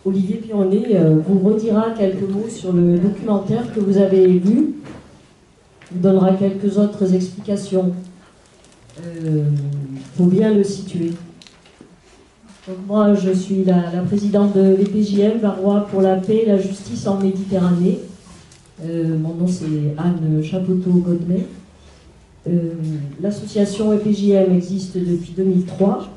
Olivier Pironnet vous redira quelques mots sur le documentaire que vous avez vu. Il donnera quelques autres explications pour bien le situer. Donc moi, je suis la présidente de l'EPJM, Varois pour la paix et la justice en Méditerranée. Mon nom c'est Anne Chapoteau-Godmet. L'association EPJM existe depuis 2003.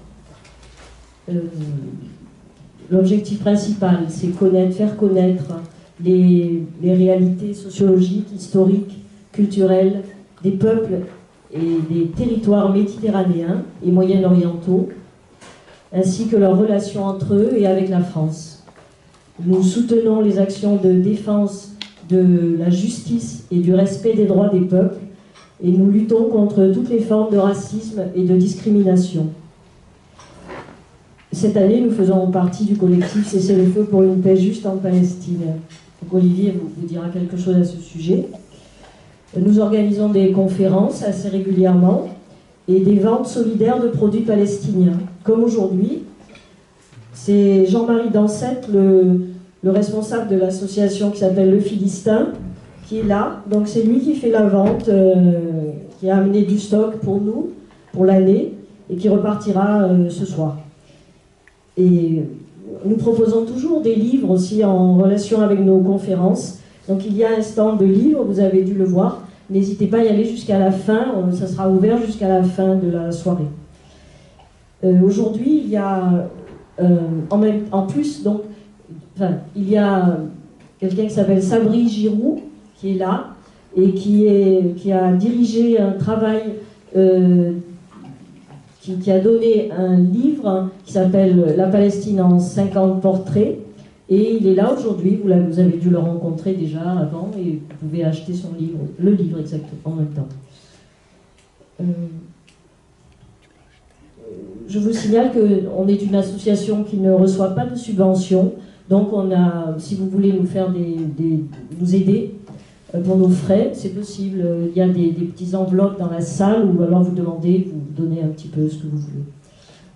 L'objectif principal, c'est faire connaître les réalités sociologiques, historiques, culturelles des peuples et des territoires méditerranéens et moyen-orientaux, ainsi que leurs relations entre eux et avec la France. Nous soutenons les actions de défense de la justice et du respect des droits des peuples, et nous luttons contre toutes les formes de racisme et de discrimination. Cette année, nous faisons partie du collectif Cessez-le-feu pour une paix juste en Palestine. Donc Olivier vous dira quelque chose à ce sujet. Nous organisons des conférences assez régulièrement et des ventes solidaires de produits palestiniens. Comme aujourd'hui, c'est Jean-Marie Dansette, le responsable de l'association qui s'appelle Le Philistin, qui est là. Donc c'est lui qui fait la vente, qui a amené du stock pour nous, pour l'année, et qui repartira ce soir. Et nous proposons toujours des livres aussi en relation avec nos conférences. Donc il y a un stand de livres, vous avez dû le voir. N'hésitez pas à y aller jusqu'à la fin, ça sera ouvert jusqu'à la fin de la soirée. Aujourd'hui, il y a il y a quelqu'un qui s'appelle Sabri Giroux qui est là et qui a dirigé un travail, qui a donné un livre qui s'appelle La Palestine en 50 portraits. Et il est là aujourd'hui, vous avez dû le rencontrer déjà avant, et vous pouvez acheter son livre, le livre exactement, en même temps. Je vous signale qu'on est une association qui ne reçoit pas de subventions, donc si vous voulez nous aider pour nos frais, c'est possible. Il y a des petites enveloppes dans la salle, ou alors vous demandez, vous donnez un petit peu ce que vous voulez.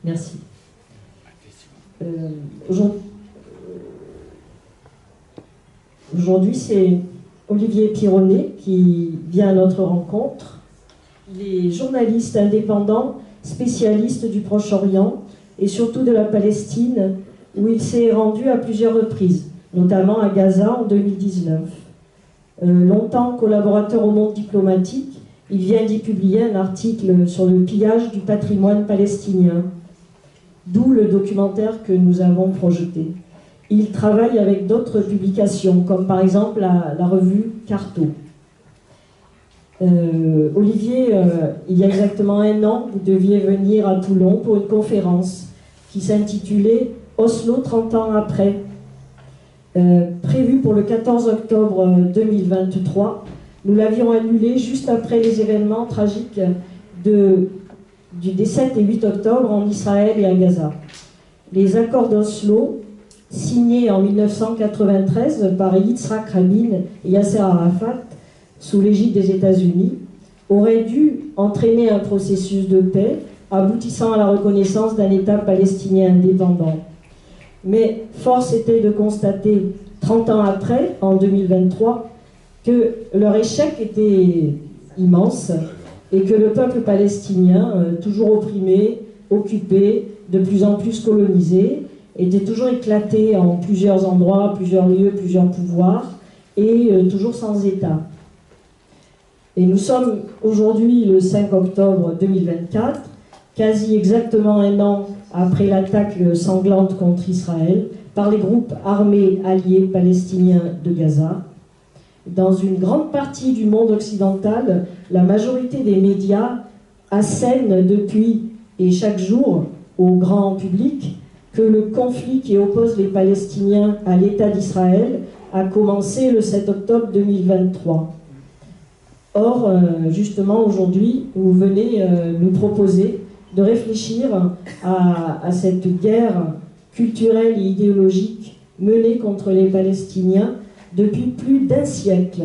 Merci. Aujourd'hui, c'est Olivier Pironnet qui vient à notre rencontre. Il est journaliste indépendant, spécialiste du Proche-Orient et surtout de la Palestine, où il s'est rendu à plusieurs reprises, notamment à Gaza en 2019. Longtemps collaborateur au Monde diplomatique, il vient d'y publier un article sur le pillage du patrimoine palestinien, d'où le documentaire que nous avons projeté. Il travaille avec d'autres publications, comme par exemple la revue Carto. Olivier, il y a exactement 1 an, vous deviez venir à Toulon pour une conférence qui s'intitulait « Oslo 30 ans après ». Prévue pour le 14 octobre 2023, nous l'avions annulée juste après les événements tragiques des 7 et 8 octobre en Israël et à Gaza. Les accords d'Oslo, signés en 1993 par Yitzhak Rabin et Yasser Arafat, sous l'égide des États-Unis, auraient dû entraîner un processus de paix aboutissant à la reconnaissance d'un État palestinien indépendant. Mais force était de constater, 30 ans après, en 2023, que leur échec était immense et que le peuple palestinien, toujours opprimé, occupé, de plus en plus colonisé, était toujours éclaté en plusieurs endroits, plusieurs lieux, plusieurs pouvoirs, et toujours sans État. Et nous sommes aujourd'hui le 5 octobre 2024, quasi exactement 1 an après l'attaque sanglante contre Israël par les groupes armés alliés palestiniens de Gaza. Dans une grande partie du monde occidental, la majorité des médias assènent depuis et chaque jour au grand public que le conflit qui oppose les Palestiniens à l'État d'Israël a commencé le 7 octobre 2023. Or, justement, aujourd'hui, vous venez nous proposer de réfléchir à cette guerre culturelle et idéologique menée contre les Palestiniens depuis plus d'1 siècle.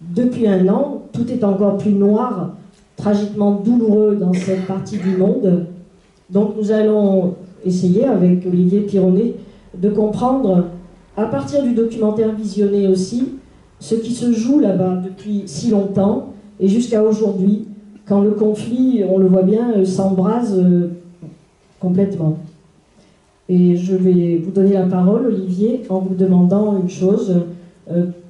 Depuis 1 an, tout est encore plus noir, tragiquement douloureux dans cette partie du monde. Donc nous allons essayé avec Olivier Pironnet de comprendre, à partir du documentaire visionné aussi, ce qui se joue là-bas depuis si longtemps et jusqu'à aujourd'hui, quand le conflit, on le voit bien, s'embrase complètement. Et je vais vous donner la parole, Olivier, en vous demandant une chose.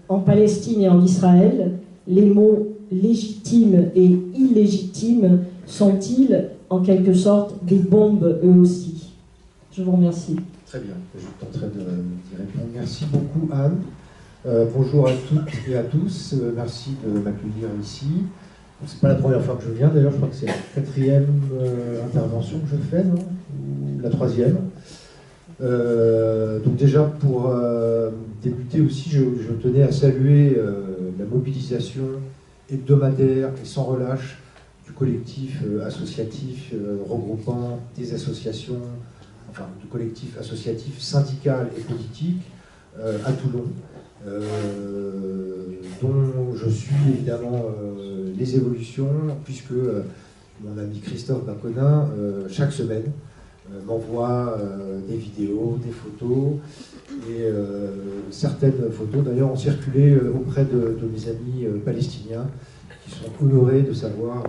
En Palestine et en Israël, les mots légitimes et illégitimes sont-ils en quelque sorte des bombes eux aussi? Je vous remercie. Très bien, je tenterai d'y répondre. Merci beaucoup Anne. Bonjour à toutes et à tous. Merci de m'accueillir ici. C'est pas la première fois que je viens, d'ailleurs je crois que c'est la quatrième intervention que je fais, non? Ou la troisième. Donc déjà pour débuter aussi, je tenais à saluer la mobilisation hebdomadaire et sans relâche du collectif associatif regroupant des associations, enfin du collectif associatif syndical et politique à Toulon, dont je suis évidemment les évolutions, puisque mon ami Christophe Baconin, chaque semaine, m'envoie des vidéos, des photos, et certaines photos d'ailleurs ont circulé auprès de mes amis palestiniens, qui sont honorés de savoir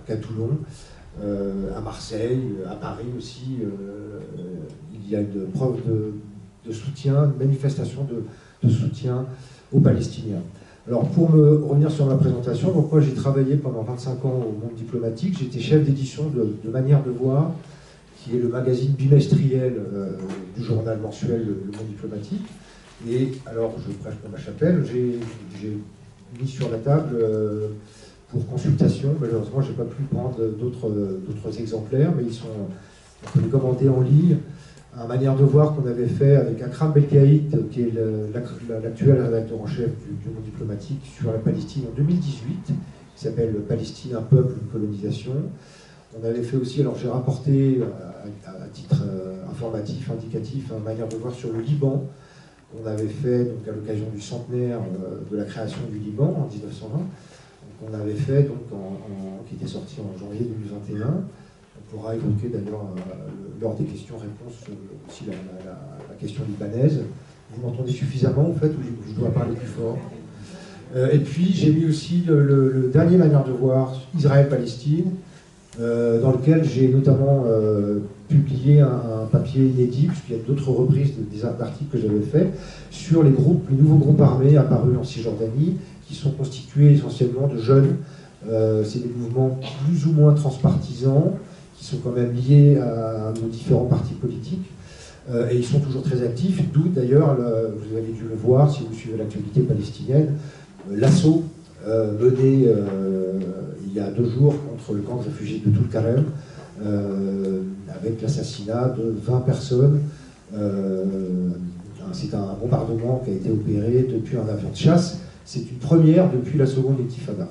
qu'à Toulon, à Marseille, à Paris aussi, il y a une preuve de soutien, une manifestation de soutien aux Palestiniens. Alors pour me revenir sur ma présentation, donc moi j'ai travaillé pendant 25 ans au Monde diplomatique, j'étais chef d'édition de Manière de voir, qui est le magazine bimestriel du journal mensuel Le Monde diplomatique. Et alors je prêche pour ma chapelle, j'ai mis sur la table pour consultation, malheureusement j'ai pas pu prendre d'autres exemplaires, mais on peut les commander en ligne. Un Manière de voir qu'on avait fait avec Akram Belkaït, qui est l'actuel rédacteur en chef du Monde diplomatique, sur la Palestine en 2018, qui s'appelle Palestine, un peuple, une colonisation. On avait fait aussi, alors j'ai rapporté à titre informatif, indicatif, un Manière de voir sur le Liban, qu'on avait fait donc, à l'occasion du centenaire de la création du Liban en 1920, qu'on avait fait, donc, qui était sorti en janvier 2021. On pourra évoquer d'ailleurs lors des questions-réponses aussi la question libanaise. Vous m'entendez suffisamment en fait, ou je dois parler plus fort? Et puis j'ai mis aussi le dernier Manière de voir, Israël-Palestine, dans lequel j'ai notamment publié un papier inédit, puisqu'il y a d'autres reprises des articles que j'avais faits, sur les nouveaux groupes armés apparus en Cisjordanie, qui sont constitués essentiellement de jeunes. C'est des mouvements plus ou moins transpartisans, qui sont quand même liés à nos différents partis politiques, et ils sont toujours très actifs, d'où d'ailleurs, vous avez dû le voir si vous suivez l'actualité palestinienne, l'assaut mené il y a 2 jours contre le camp de réfugiés de Toul-Karem, avec l'assassinat de 20 personnes. C'est un bombardement qui a été opéré depuis un avion de chasse. C'est une première depuis la seconde intifada.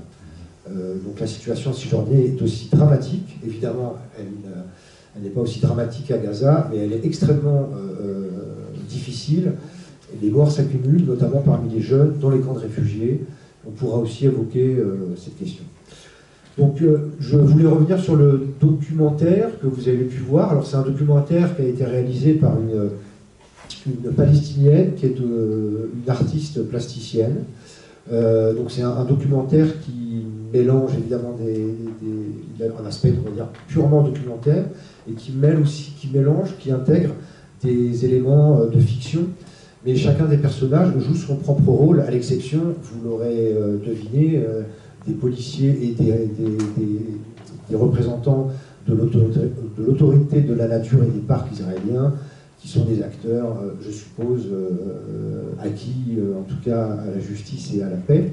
Donc la situation en Cisjordanie est aussi dramatique. Évidemment, elle n'est pas aussi dramatique à Gaza, mais elle est extrêmement difficile. Et les morts s'accumulent, notamment parmi les jeunes, dans les camps de réfugiés. On pourra aussi évoquer cette question. Donc je voulais revenir sur le documentaire que vous avez pu voir. Alors c'est un documentaire qui a été réalisé par une Palestinienne qui est une artiste plasticienne. Donc c'est un documentaire qui mélange évidemment un aspect, on va dire, purement documentaire, et qui mélange, qui intègre des éléments de fiction. Mais chacun des personnages joue son propre rôle, à l'exception, vous l'aurez deviné, des policiers et des représentants de l'autorité de la nature et des parcs israéliens, qui sont des acteurs, je suppose, acquis, en tout cas, à la justice et à la paix,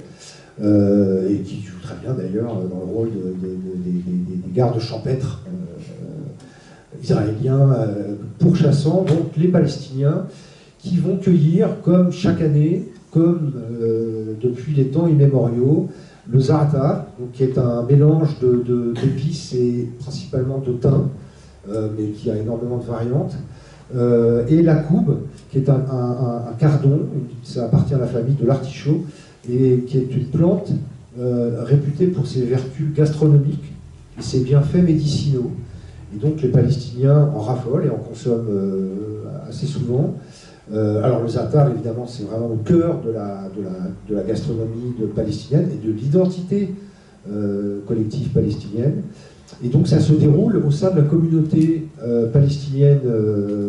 et qui jouent très bien d'ailleurs dans le rôle des gardes champêtres israéliens, pourchassant donc les Palestiniens, qui vont cueillir, comme chaque année, comme depuis les temps immémoriaux, le za'atar, qui est un mélange d'épices et principalement de thym, mais qui a énormément de variantes, et la koub, qui est un cardon, ça appartient à la famille de l'artichaut, et qui est une plante réputée pour ses vertus gastronomiques et ses bienfaits médicinaux. Et donc les Palestiniens en raffolent et en consomment assez souvent. Alors le za'atar, évidemment, c'est vraiment au cœur de la gastronomie palestinienne et de l'identité collective palestinienne. Et donc ça se déroule au sein de la communauté palestinienne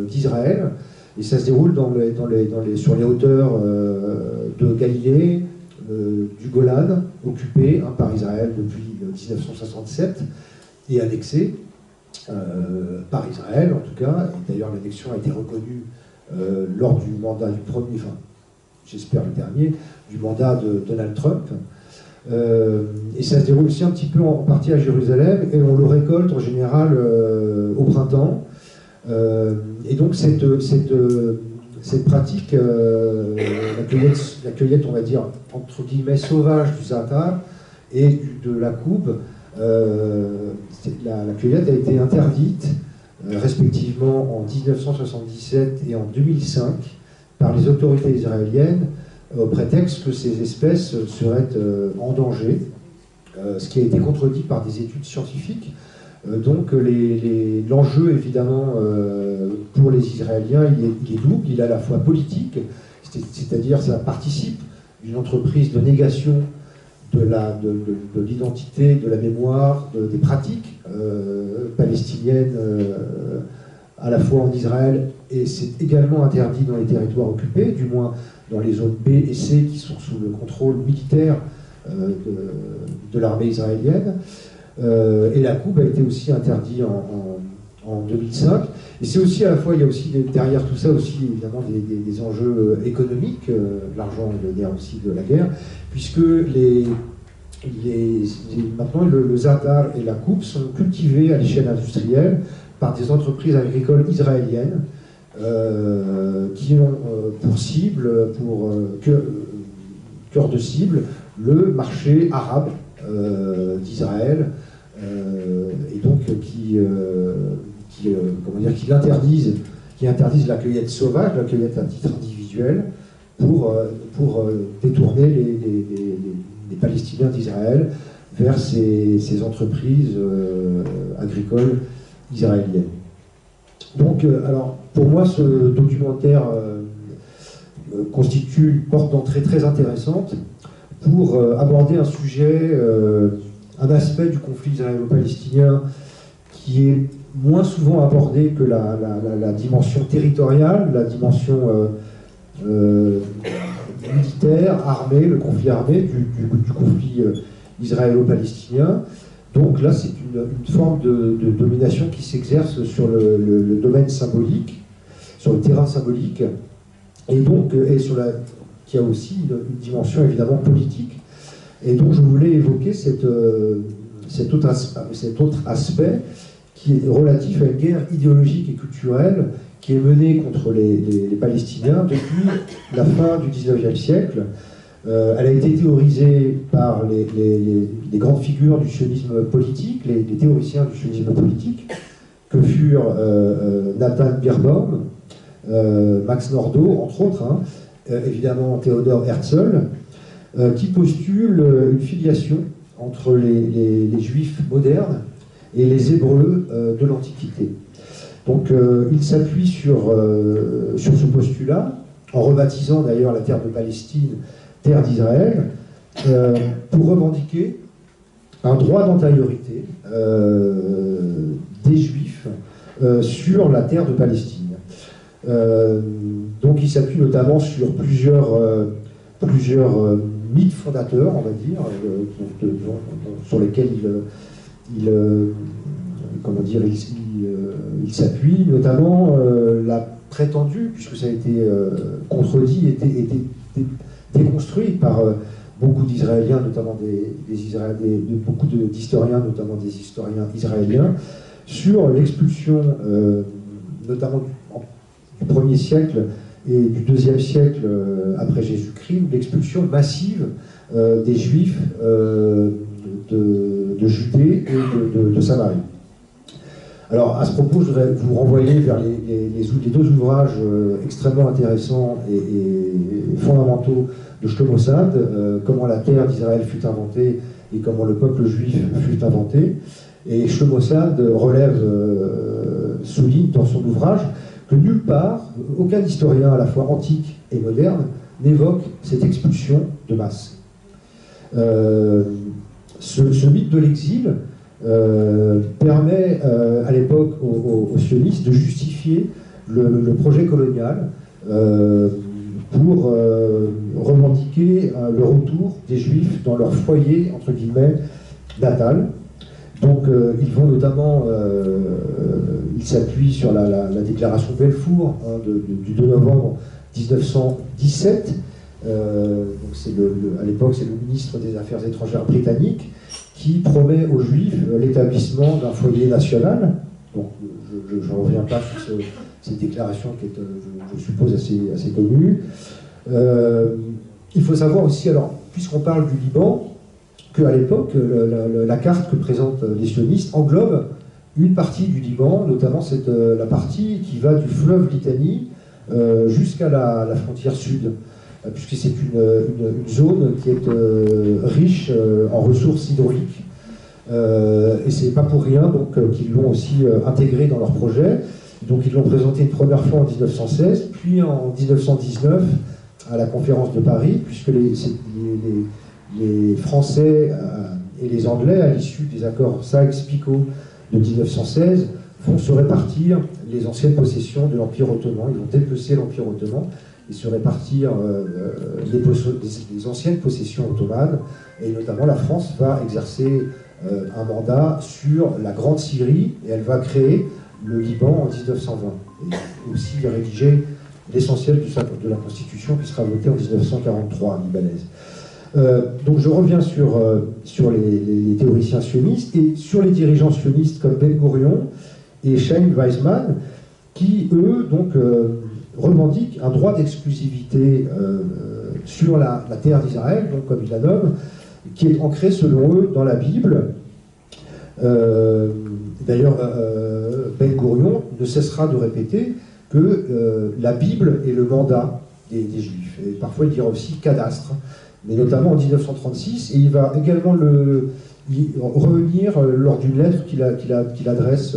d'Israël, et ça se déroule sur les hauteurs de Galilée, du Golan, occupé par Israël depuis 1967 et annexé par Israël en tout cas. Et d'ailleurs l'annexion a été reconnue lors du mandat du premier, enfin j'espère le dernier, du mandat de Donald Trump. Et ça se déroule aussi un petit peu en partie à Jérusalem, et on le récolte en général au printemps. Et donc cette pratique, la cueillette, on va dire, entre guillemets, sauvage du za'atar et de la koub, la cueillette a été interdite respectivement en 1977 et en 2005 par les autorités israéliennes au prétexte que ces espèces seraient en danger, ce qui a été contredit par des études scientifiques. Donc l'enjeu, évidemment, pour les Israéliens, il est double. Il est à la fois politique, c'est-à-dire ça participe d'une entreprise de négation de l'identité, de la mémoire, des pratiques palestiniennes, à la fois en Israël, et c'est également interdit dans les territoires occupés, du moins dans les zones B et C qui sont sous le contrôle militaire de l'armée israélienne. Et la koub a été aussi interdite en 2005. Et c'est aussi à la fois, il y a aussi derrière tout ça aussi évidemment des enjeux économiques, l'argent et le nerf aussi de la guerre, puisque maintenant le za'atar et la koub sont cultivés à l'échelle industrielle par des entreprises agricoles israéliennes qui ont pour cible, pour cœur de cible, le marché arabe d'Israël, et donc qui interdisent la cueillette sauvage, la cueillette à titre individuel, pour détourner les Palestiniens d'Israël vers ces entreprises agricoles israéliennes. Donc, alors, pour moi, ce documentaire constitue une porte d'entrée très intéressante pour aborder un sujet, un aspect du conflit israélo-palestinien qui est moins souvent abordé que la dimension territoriale, la dimension militaire, armée, le conflit armé du conflit israélo-palestinien. Donc là, c'est une forme de domination qui s'exerce sur le domaine symbolique, sur le terrain symbolique, et donc qui a aussi une dimension évidemment politique. Et donc je voulais évoquer cet autre aspect qui est relatif à une guerre idéologique et culturelle qui est menée contre les Palestiniens depuis la fin du XIXe siècle. Elle a été théorisée par les grandes figures du sionisme politique, les théoriciens du sionisme politique, que furent Nathan Birnbaum, Max Nordau, entre autres, évidemment Theodor Herzl, qui postulent une filiation entre les Juifs modernes et les Hébreux de l'Antiquité. Donc il s'appuie sur ce postulat, en rebaptisant d'ailleurs la terre de Palestine terre d'Israël, pour revendiquer un droit d'antériorité des Juifs sur la terre de Palestine. Donc il s'appuie notamment sur plusieurs mythes fondateurs, on va dire, sur lesquels il s'appuie, notamment la prétendue, puisque ça a été contredit, était déconstruit par beaucoup d'Israéliens, notamment beaucoup d'historiens, notamment des historiens israéliens, sur l'expulsion, notamment du 1er siècle et du 2e siècle après Jésus-Christ, l'expulsion massive des Juifs de Judée et de Samarie. Alors, à ce propos, je voudrais vous renvoyer vers les deux ouvrages extrêmement intéressants et fondamentaux de Shlomo Sad, Comment la terre d'Israël fut inventée et comment le peuple juif fut inventé. Et Shlomo Sad relève son ouvrage que nulle part, aucun historien à la fois antique et moderne n'évoque cette expulsion de masse. Ce mythe de l'exil permet à l'époque aux sionistes de justifier le projet colonial pour revendiquer le retour des Juifs dans leur foyer, entre guillemets, natal. Donc ils vont notamment, ils s'appuient sur la déclaration Belfour du 2 novembre 1917. Donc à l'époque, c'est le ministre des Affaires étrangères britannique qui promet aux Juifs l'établissement d'un foyer national. Donc je ne reviens pas sur cette déclaration qui est, je suppose, assez connue. Il faut savoir aussi, alors, puisqu'on parle du Liban, qu'à l'époque, la carte que présentent les sionistes englobe une partie du Liban, notamment la partie qui va du fleuve Litanie jusqu'à la frontière sud, puisque c'est une zone qui est riche en ressources hydrauliques. Et c'est pas pour rien qu'ils l'ont aussi intégré dans leur projet. Donc ils l'ont présenté une première fois en 1916, puis en 1919 à la conférence de Paris, puisque les Français et les Anglais, à l'issue des accords Sykes-Picot de 1916, vont se répartir les anciennes possessions de l'Empire ottoman. Ils vont dépecer l'Empire ottoman et se répartir les anciennes possessions ottomanes. Et notamment, la France va exercer un mandat sur la Grande Syrie, et elle va créer le Liban en 1920. Et aussi rédiger l'essentiel de la Constitution qui sera votée en 1943 libanaise. Donc je reviens sur les théoriciens sionistes et sur les dirigeants sionistes comme Ben Gourion et Chaim Weizmann, qui, eux, donc, revendiquent un droit d'exclusivité sur la terre d'Israël, donc comme ils la nomment, qui est ancré, selon eux, dans la Bible. D'ailleurs, Ben Gourion ne cessera de répéter que la Bible est le mandat des Juifs. Et parfois, il dira aussi cadastre, mais notamment en 1936, et il va également revenir lors d'une lettre qu'il adresse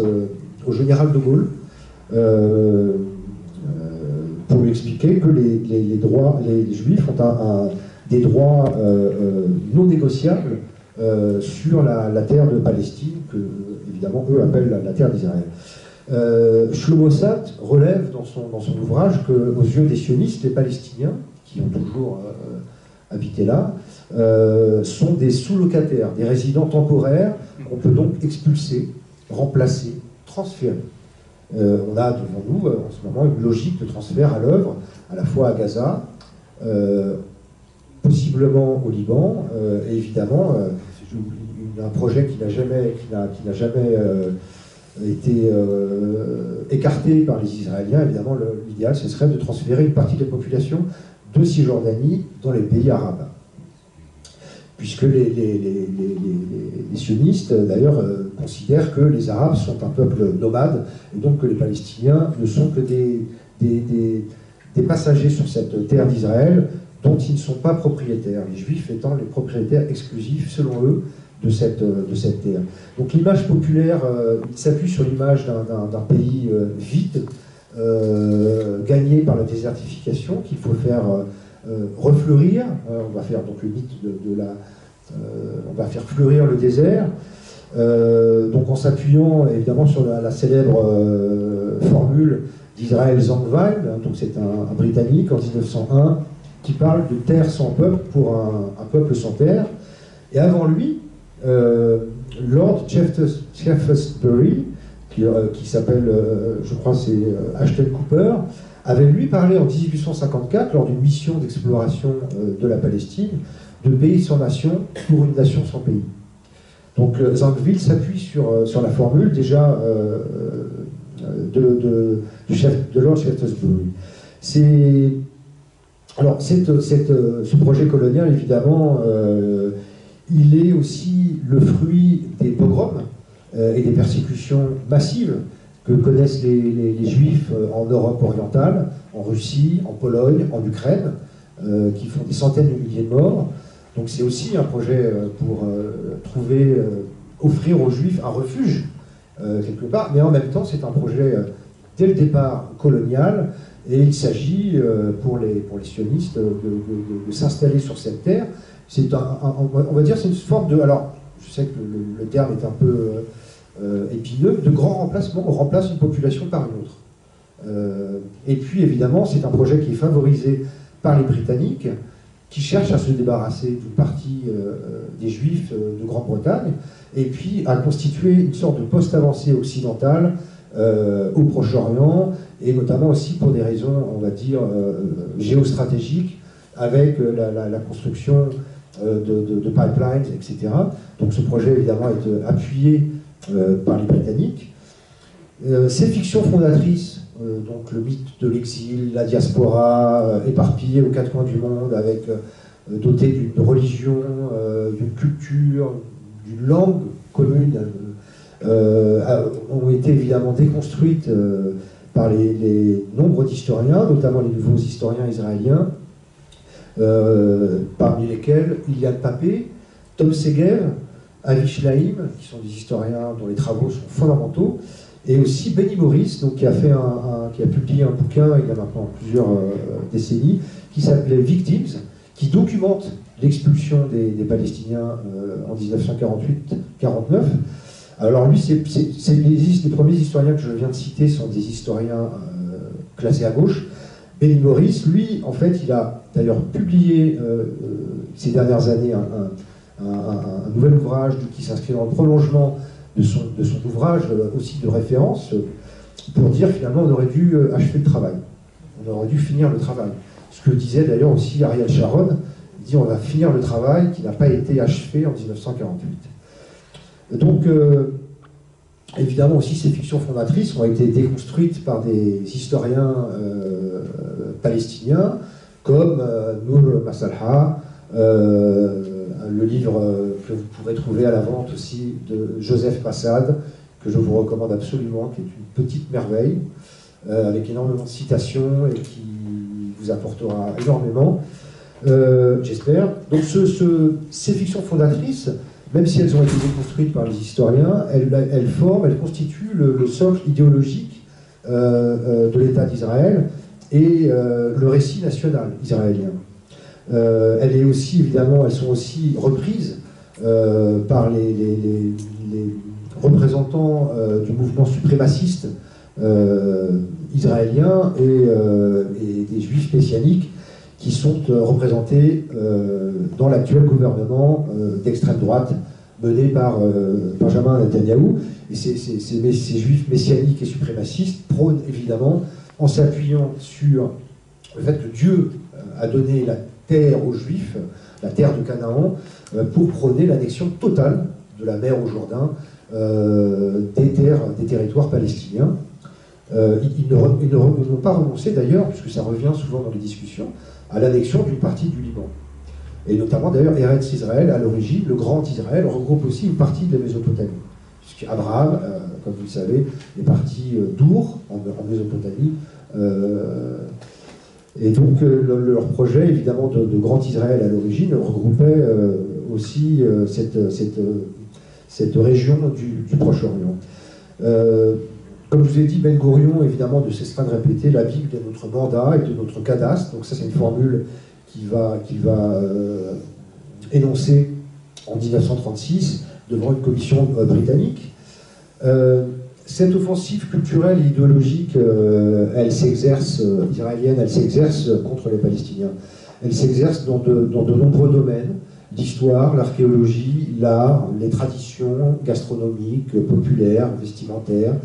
au général de Gaulle, pour lui expliquer que les Juifs ont des droits non négociables sur la terre de Palestine, que évidemment eux appellent la terre d'Israël. Shlomo Sath relève dans son ouvrage qu'aux yeux des sionistes, les Palestiniens, qui ont toujours habité là, sont des sous-locataires, des résidents temporaires qu'on peut donc expulser, remplacer, transférer. On a devant nous en ce moment une logique de transfert à l'œuvre, à la fois à Gaza, possiblement au Liban, et évidemment un projet qui n'a jamais été écarté par les Israéliens. Évidemment, l'idéal, ce serait de transférer une partie des populations de Cisjordanie dans les pays arabes. Puisque les sionistes, d'ailleurs, considèrent que les Arabes sont un peuple nomade, et donc que les Palestiniens ne sont que des passagers sur cette terre d'Israël dont ils ne sont pas propriétaires, les Juifs étant les propriétaires exclusifs, selon eux, de cette terre. Donc l'image populaire, il s'appuie sur l'image d'un pays vide, gagné par la désertification, qu'il faut faire refleurir. On va faire donc le mythe on va faire fleurir le désert, donc en s'appuyant évidemment sur la célèbre formule d'Israël Zangwill, donc c'est un Britannique en 1901 qui parle de terre sans peuple pour un peuple sans terre. Et avant lui, Lord Shaftesbury, qui s'appelle, je crois c'est Ashton Cooper, avait lui parlé en 1854, lors d'une mission d'exploration de la Palestine, de pays sans nation pour une nation sans pays. Donc Zangwill s'appuie sur la formule déjà de Lord Shaftesbury. Alors ce projet colonial, évidemment, il est aussi le fruit des pogroms et des persécutions massives que connaissent les Juifs en Europe orientale, en Russie, en Pologne, en Ukraine, qui font des centaines de milliers de morts. Donc c'est aussi un projet pour offrir aux Juifs un refuge, quelque part, mais en même temps c'est un projet dès le départ colonial, et il s'agit pour les sionistes de s'installer sur cette terre. C'est on va dire c'est une forme de... Alors, je sais que le terme est un peu épineux, de grand remplacement. On remplace une population par une autre. Et puis, évidemment, c'est un projet qui est favorisé par les Britanniques, qui cherchent à se débarrasser d'une partie des Juifs de Grande-Bretagne, et puis à constituer une sorte de poste avancé occidental au Proche-Orient, et notamment aussi pour des raisons, on va dire, géostratégiques, avec la construction de pipelines, etc. Donc ce projet, évidemment, est appuyé par les Britanniques. Ces fictions fondatrices, donc le mythe de l'exil, la diaspora, éparpillée aux quatre coins du monde, avec doté d'une religion, d'une culture, d'une langue commune, ont été évidemment déconstruites par les nombreux d'historiens, notamment les nouveaux historiens israéliens, parmi lesquels Iliad Papé, Tom Segev, Avi Shlaim, qui sont des historiens dont les travaux sont fondamentaux, et aussi Benny Morris, donc, qui a publié un bouquin il y a maintenant plusieurs décennies, qui s'appelait Victims, qui documente l'expulsion des Palestiniens en 1948-49. Alors lui, les premiers historiens que je viens de citer sont des historiens classés à gauche. Benny Morris, lui, en fait, il a d'ailleurs publié ces dernières années un nouvel ouvrage qui s'inscrit dans le prolongement de son ouvrage, aussi de référence, pour dire finalement on aurait dû achever le travail. On aurait dû finir le travail. Ce que disait d'ailleurs aussi Ariel Sharon, il dit on va finir le travail qui n'a pas été achevé en 1948. Donc, évidemment aussi ces fictions fondatrices ont été déconstruites par des historiens palestiniens, comme Nour Masalha, le livre que vous pourrez trouver à la vente aussi de Joseph Massad, que je vous recommande absolument, qui est une petite merveille, avec énormément de citations et qui vous apportera énormément, j'espère. Donc ces fictions fondatrices, même si elles ont été déconstruites par les historiens, elles constituent le socle idéologique de l'État d'Israël et le récit national israélien. Elles sont aussi reprises par les représentants du mouvement suprémaciste israélien et des juifs messianiques qui sont représentés dans l'actuel gouvernement d'extrême droite mené par Benjamin Netanyahou. Et ces juifs messianiques et suprémacistes prônent évidemment, en s'appuyant sur le fait que Dieu a donné la terre aux Juifs, la terre de Canaan, pour prôner l'annexion totale de la mer au Jourdain des territoires palestiniens. Ils n'ont pas renoncé d'ailleurs, puisque ça revient souvent dans les discussions, à l'annexion d'une partie du Liban. Et notamment d'ailleurs Eretz Israël, à l'origine, le Grand Israël, regroupe aussi une partie de la Mésopotamie. Puisqu'Abraham, comme vous le savez, est parti d'Our, en Mésopotamie, et donc leur projet, évidemment, de Grand Israël à l'origine, regroupait aussi cette région du Proche-Orient. Comme je vous ai dit, Ben Gourion, évidemment, ne cessera de répéter la Bible de notre mandat et de notre cadastre. Donc ça, c'est une formule qu'il va énoncer en 1936 devant une commission britannique. Cette offensive culturelle et idéologique, elle s'exerce, israélienne, elle s'exerce contre les Palestiniens. Elle s'exerce dans de nombreux domaines, l'histoire, l'archéologie, l'art, les traditions gastronomiques, populaires, vestimentaires,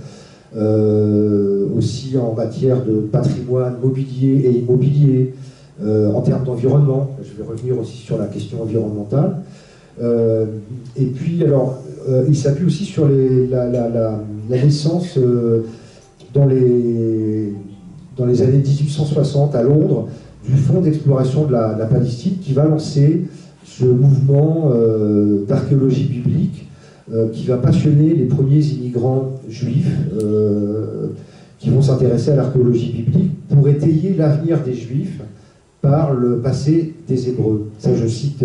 aussi en matière de patrimoine mobilier et immobilier, en termes d'environnement. Je vais revenir aussi sur la question environnementale. Et puis, alors, il s'appuie aussi sur la naissance dans les années 1860 à Londres du Fonds d'exploration de la Palestine qui va lancer ce mouvement d'archéologie biblique qui va passionner les premiers immigrants juifs qui vont s'intéresser à l'archéologie biblique pour étayer l'avenir des Juifs par le passé des Hébreux. Ça, je cite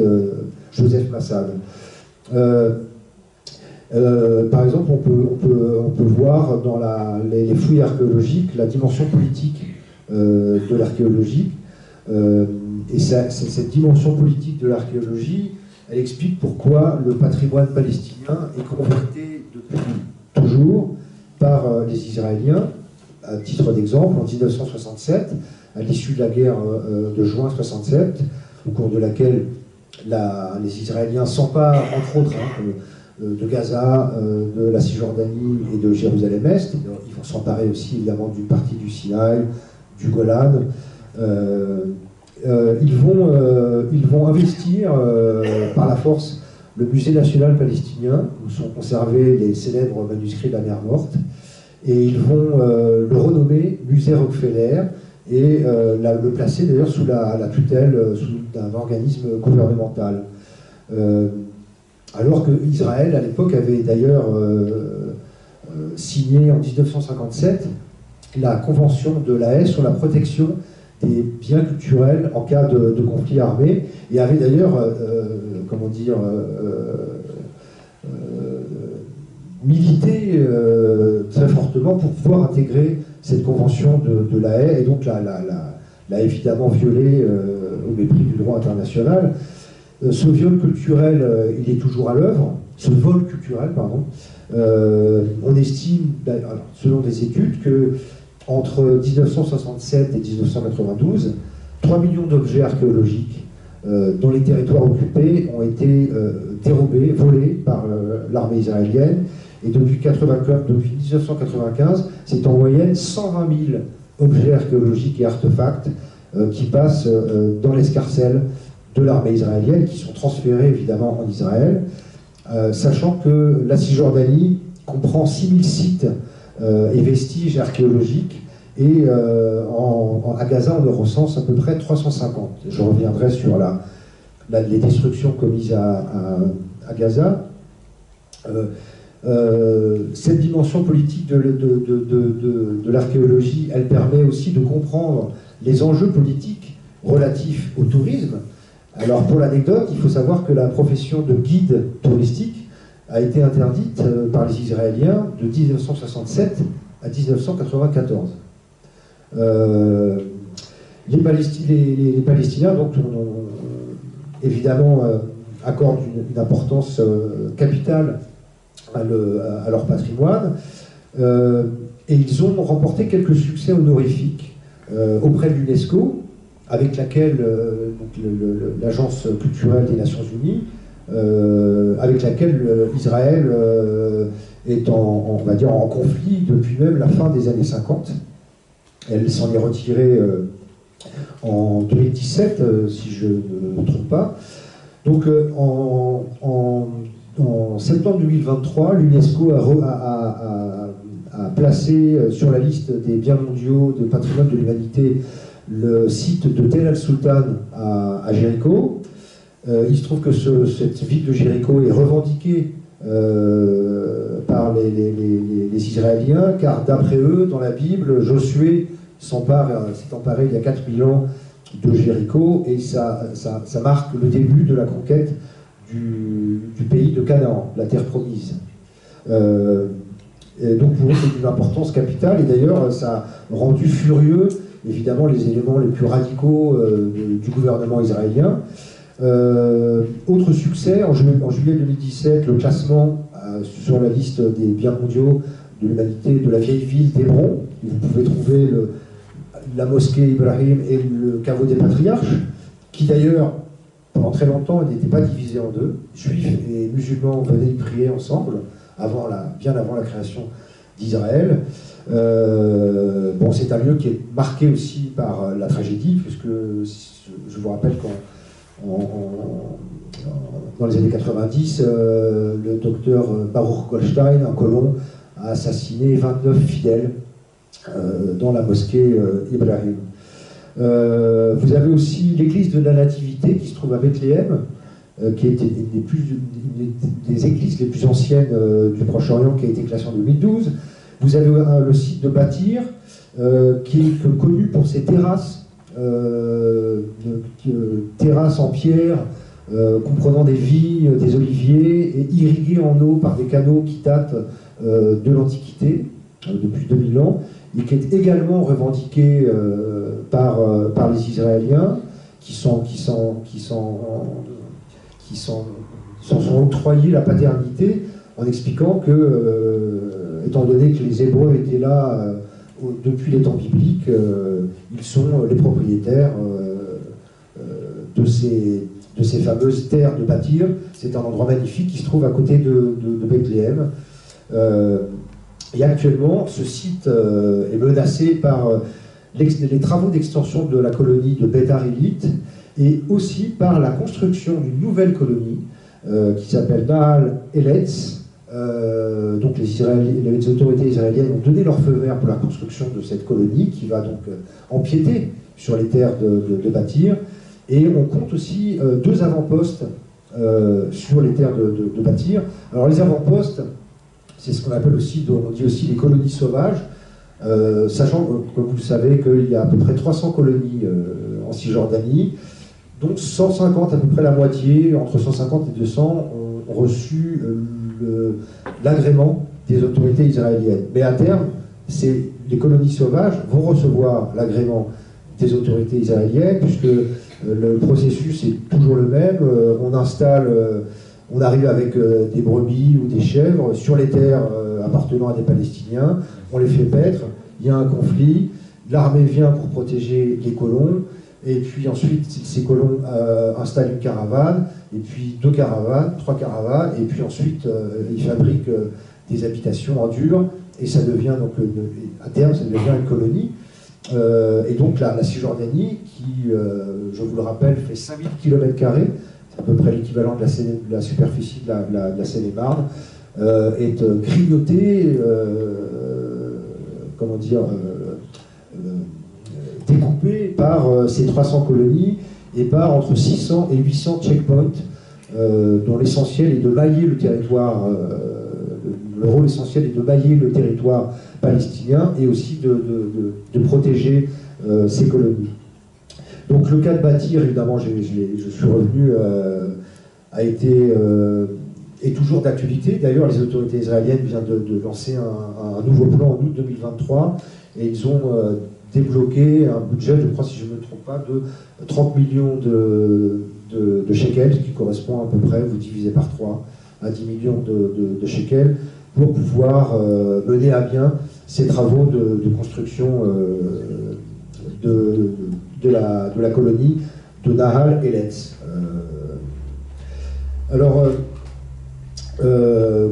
Joseph Massad. Par exemple, on peut voir dans les fouilles archéologiques la dimension politique de l'archéologie. Et cette dimension politique de l'archéologie, elle explique pourquoi le patrimoine palestinien est convoité depuis toujours par les Israéliens. À titre d'exemple, en 1967, à l'issue de la guerre de juin 67, au cours de laquelle les Israéliens s'emparent, entre autres, de Gaza, de la Cisjordanie et de Jérusalem-Est. Ils vont s'emparer aussi évidemment d'une partie du Sinaï, du Golan. Ils vont investir par la force le musée national palestinien, où sont conservés les célèbres manuscrits de la mer Morte, et ils vont le renommer musée Rockefeller et le placer d'ailleurs sous la tutelle d'un organisme gouvernemental. Alors que Israël, à l'époque, avait d'ailleurs signé en 1957 la Convention de La Haye sur la protection des biens culturels en cas de conflit armé, et avait d'ailleurs, milité très fortement pour pouvoir intégrer cette convention de La Haye, et donc l'a évidemment violée au mépris du droit international. Ce viol culturel, il est toujours à l'œuvre, ce vol culturel, pardon. On estime, selon des études, que entre 1967 et 1992, 3 millions d'objets archéologiques dans les territoires occupés ont été dérobés, volés par l'armée israélienne. Et depuis 1995, c'est en moyenne 120 000 objets archéologiques et artefacts qui passent dans l'escarcelle de l'armée israélienne, qui sont transférés évidemment en Israël, sachant que la Cisjordanie comprend 6000 sites et vestiges archéologiques, et à Gaza on en recense à peu près 350. Je reviendrai sur les destructions commises à Gaza. Cette dimension politique de l'archéologie, elle permet aussi de comprendre les enjeux politiques relatifs au tourisme. Alors pour l'anecdote, il faut savoir que la profession de guide touristique a été interdite par les Israéliens de 1967 à 1994. Les Palestiniens, donc, évidemment, accordent une importance capitale à leur patrimoine, et ils ont remporté quelques succès honorifiques auprès de l'UNESCO, avec laquelle l'Agence culturelle des Nations Unies, avec laquelle Israël est on va dire, en conflit depuis même la fin des années 50. Elle s'en est retirée en 2017, si je ne me trompe pas. Donc en septembre 2023, l'UNESCO a placé sur la liste des biens mondiaux de patrimoine de l'humanité le site de Tel al-Sultan à Jéricho. Il se trouve que cette ville de Jéricho est revendiquée par les Israéliens, car d'après eux, dans la Bible, Josué s'est emparé il y a 4000 ans de Jéricho, et ça marque le début de la conquête du pays de Canaan, la terre promise. Et donc pour eux, c'est d'une importance capitale, et d'ailleurs, ça a rendu furieux évidemment les éléments les plus radicaux du gouvernement israélien. Autre succès, en juillet 2017, le classement sur la liste des biens mondiaux de l'humanité de la vieille ville d'Hébron, où vous pouvez trouver la mosquée Ibrahim et le caveau des patriarches, qui d'ailleurs, pendant très longtemps, n'étaient pas divisés en deux. Juifs et musulmans venaient y prier ensemble, bien avant la création d'Israël. C'est un lieu qui est marqué aussi par la tragédie, puisque je vous rappelle dans les années 90, le docteur Baruch Goldstein, un colon, a assassiné 29 fidèles dans la mosquée Ibrahim. Vous avez aussi l'église de la Nativité qui se trouve à Bethléem, qui était une des églises les plus anciennes du Proche-Orient, qui a été classée en 2012. Vous avez le site de Bâtir, qui est connu pour ses terrasses, terrasses en pierre comprenant des vignes, des oliviers, et irrigués en eau par des canaux qui datent de l'Antiquité, depuis 2000 ans, et qui est également revendiqué par les Israéliens, qui sont octroyés la paternité en expliquant que, étant donné que les Hébreux étaient là depuis les temps bibliques, ils sont les propriétaires de ces fameuses terres de Bâtir. C'est un endroit magnifique qui se trouve à côté de Bethléem. Et actuellement, ce site est menacé par les travaux d'extension de la colonie de Beth Arilit et aussi par la construction d'une nouvelle colonie qui s'appelle Nahal Eletz. Donc les autorités israéliennes ont donné leur feu vert pour la construction de cette colonie qui va donc empiéter sur les terres de Bâtir. Et on compte aussi 2 avant-postes sur les terres de Bâtir. Alors les avant-postes, c'est ce qu'on appelle aussi, on dit aussi les colonies sauvages, sachant, comme vous le savez, qu'il y a à peu près 300 colonies en Cisjordanie, dont 150, à peu près la moitié, entre 150 et 200, ont reçu l'agrément des autorités israéliennes. Mais à terme, les colonies sauvages vont recevoir l'agrément des autorités israéliennes, puisque le processus est toujours le même. On arrive avec des brebis ou des chèvres sur les terres appartenant à des Palestiniens, on les fait paître, il y a un conflit, l'armée vient pour protéger les colons, et puis ensuite ces colons installent une caravane, et puis 2 caravanes, 3 caravanes, et puis ensuite ils fabriquent des habitations en dur, et ça devient donc, à terme, ça devient une colonie. Et donc la Cisjordanie, qui, je vous le rappelle, fait 5000 km², c'est à peu près l'équivalent de la superficie de la Seine-et-Marne, est grignotée, comment dire, découpée par ces 300 colonies et par entre 600 et 800 checkpoints, dont l'essentiel est de mailler le territoire. Le rôle essentiel est de mailler le territoire palestinien et aussi de protéger ces colonies. Donc le cas de Bâtir, évidemment, je suis revenu, est toujours d'actualité. D'ailleurs, les autorités israéliennes viennent de lancer un nouveau plan en août 2023 et ils ont débloqué un budget, je crois, si je ne me trompe pas, de 30 millions de shekels, qui correspond à peu près, vous divisez par 3, à 10 millions de shekels, pour pouvoir mener à bien ces travaux de construction de la colonie de Nahal Eletz. Alors,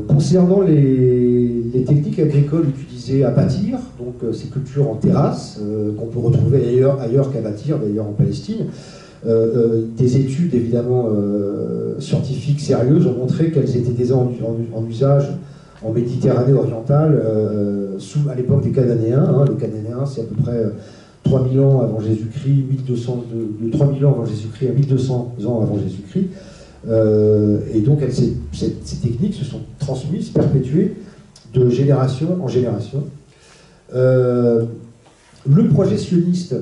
concernant les techniques agricoles utilisées à Bâtir, donc ces cultures en terrasse, qu'on peut retrouver ailleurs qu'à Bâtir, d'ailleurs en Palestine, des études évidemment scientifiques sérieuses ont montré qu'elles étaient déjà en usage en Méditerranée orientale, à l'époque des Cananéens. Les Cananéens, c'est à peu près 3000 ans avant Jésus-Christ, de 3000 ans avant Jésus-Christ à 1200 ans avant Jésus-Christ. Et donc ces techniques se sont transmises, perpétuées de génération en génération. Le projet sioniste,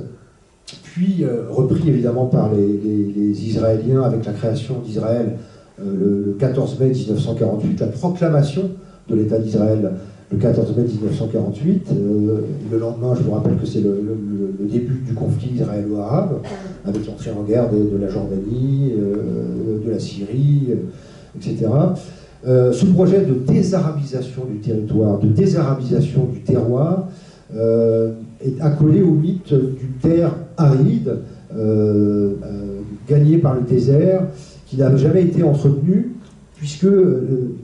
puis repris évidemment par les Israéliens avec la création d'Israël le 14 mai 1948, la proclamation de l'État d'Israël le 14 mai 1948. Le lendemain, je vous rappelle que c'est le début du conflit israélo-arabe, avec l'entrée en guerre de la Jordanie, de la Syrie, etc. Ce projet de désarabisation du territoire, de désarabisation du terroir, est accolé au mythe d'une terre aride, gagnée par le désert, qui n'a jamais été entretenue, puisque,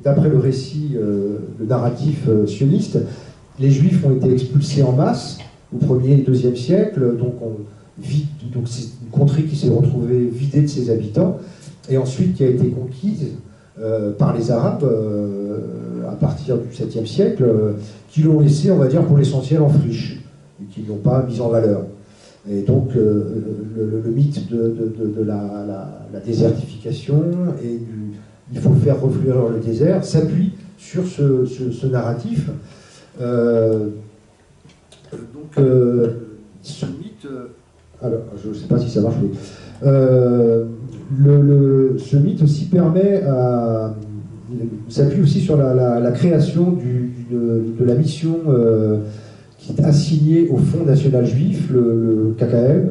d'après le récit, le narratif sioniste, les Juifs ont été expulsés en masse au 1er et 2e siècle, donc c'est une contrée qui s'est retrouvée vidée de ses habitants, et ensuite qui a été conquise par les Arabes à partir du 7e siècle, qui l'ont laissé, on va dire, pour l'essentiel en friche, et qui ne l'ont pas mis en valeur. Et donc le mythe de la désertification et il faut faire refleurir le désert s'appuie sur ce narratif. Ce mythe Alors, je ne sais pas si ça marche, mais ce mythe aussi s'appuie aussi sur la création de la mission qui est assignée au Fonds national juif, le KKM,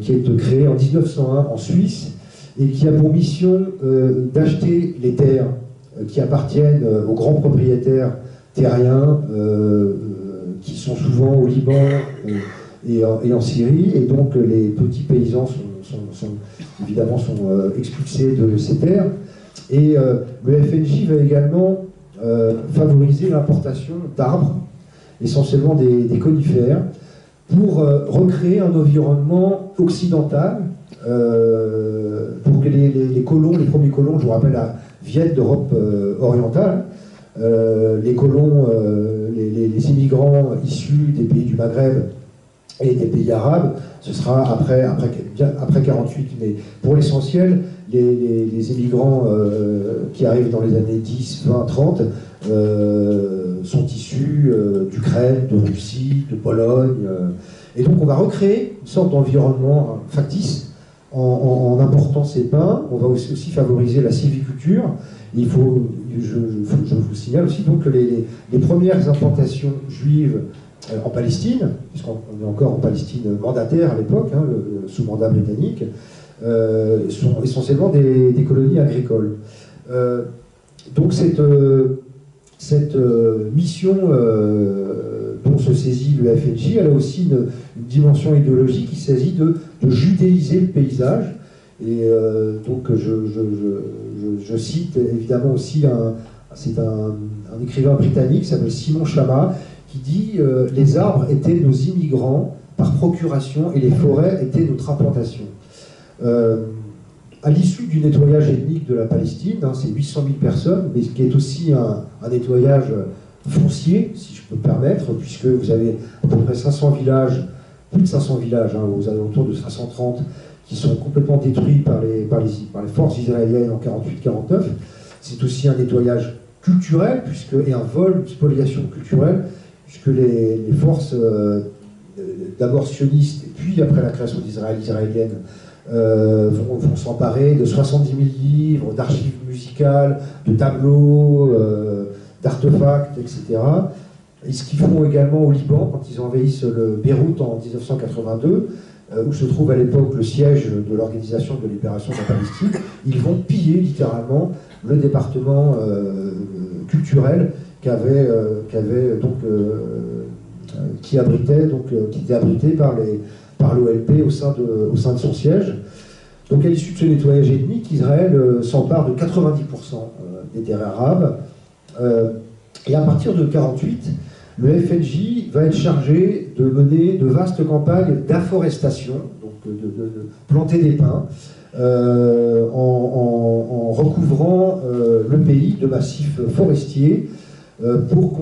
qui est créé en 1901 en Suisse et qui a pour mission d'acheter les terres qui appartiennent aux grands propriétaires terriens qui sont souvent au Liban et en Syrie, et donc les petits paysans évidemment sont expulsés de ces terres. Et le FNJ va également favoriser l'importation d'arbres, essentiellement des conifères, pour recréer un environnement occidental, pour que les colons, les premiers colons, je vous rappelle, viennent d'Europe orientale. Les colons, les immigrants issus des pays du Maghreb et des pays arabes, ce sera après 48, mais pour l'essentiel, les immigrants qui arrivent dans les années 10, 20, 30 sont issus d'Ukraine, de Russie, de Pologne, et donc on va recréer une sorte d'environnement factice en important ces pins. On va aussi favoriser la sylviculture. Je vous signale aussi donc que les premières implantations juives en Palestine, puisqu'on est encore en Palestine mandataire à l'époque, sous mandat britannique, sont essentiellement des colonies agricoles. Donc cette mission dont se saisit le FNJ, elle a aussi une dimension idéologique. Il s'agit de judéiser le paysage. Et donc je cite évidemment aussi c'est un écrivain britannique qui s'appelle Simon Schama, qui dit les arbres étaient nos immigrants par procuration et les forêts étaient notre implantation. À l'issue du nettoyage ethnique de la Palestine, c'est 800 000 personnes, mais ce qui est aussi un nettoyage foncier, si je peux me permettre, puisque vous avez à peu près 500 villages, plus de 500 villages, aux alentours de 530, qui sont complètement détruits par les forces israéliennes en 48-49. C'est aussi un nettoyage culturel, et un vol, une spoliation culturelle, puisque les forces d'abord sionistes, et puis après la création d'Israël israélienne, vont s'emparer de 70 000 livres, d'archives musicales, de tableaux, d'artefacts, etc. Et ce qu'ils font également au Liban, quand ils envahissent le Beyrouth en 1982, où se trouve à l'époque le siège de l'Organisation de libération de la Palestine, ils vont piller littéralement le département culturel qui était abrité par l'OLP au sein de son siège. Donc à l'issue de ce nettoyage ethnique, Israël s'empare de 90% des terres arabes. Et à partir de 1948, le FNJ va être chargé de mener de vastes campagnes d'afforestation, donc de planter des pins, en recouvrant le pays de massifs forestiers pour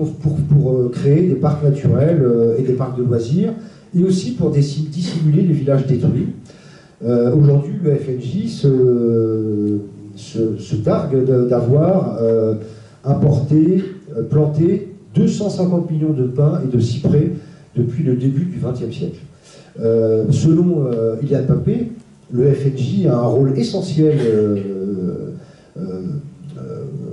créer des parcs naturels et des parcs de loisirs, et aussi pour dissimuler les villages détruits. Aujourd'hui, le FNJ se targue d'avoir importé, planté 250 millions de pins et de cyprès depuis le début du XXe siècle. Selon Iliad Papé, le FNJ a un rôle essentiel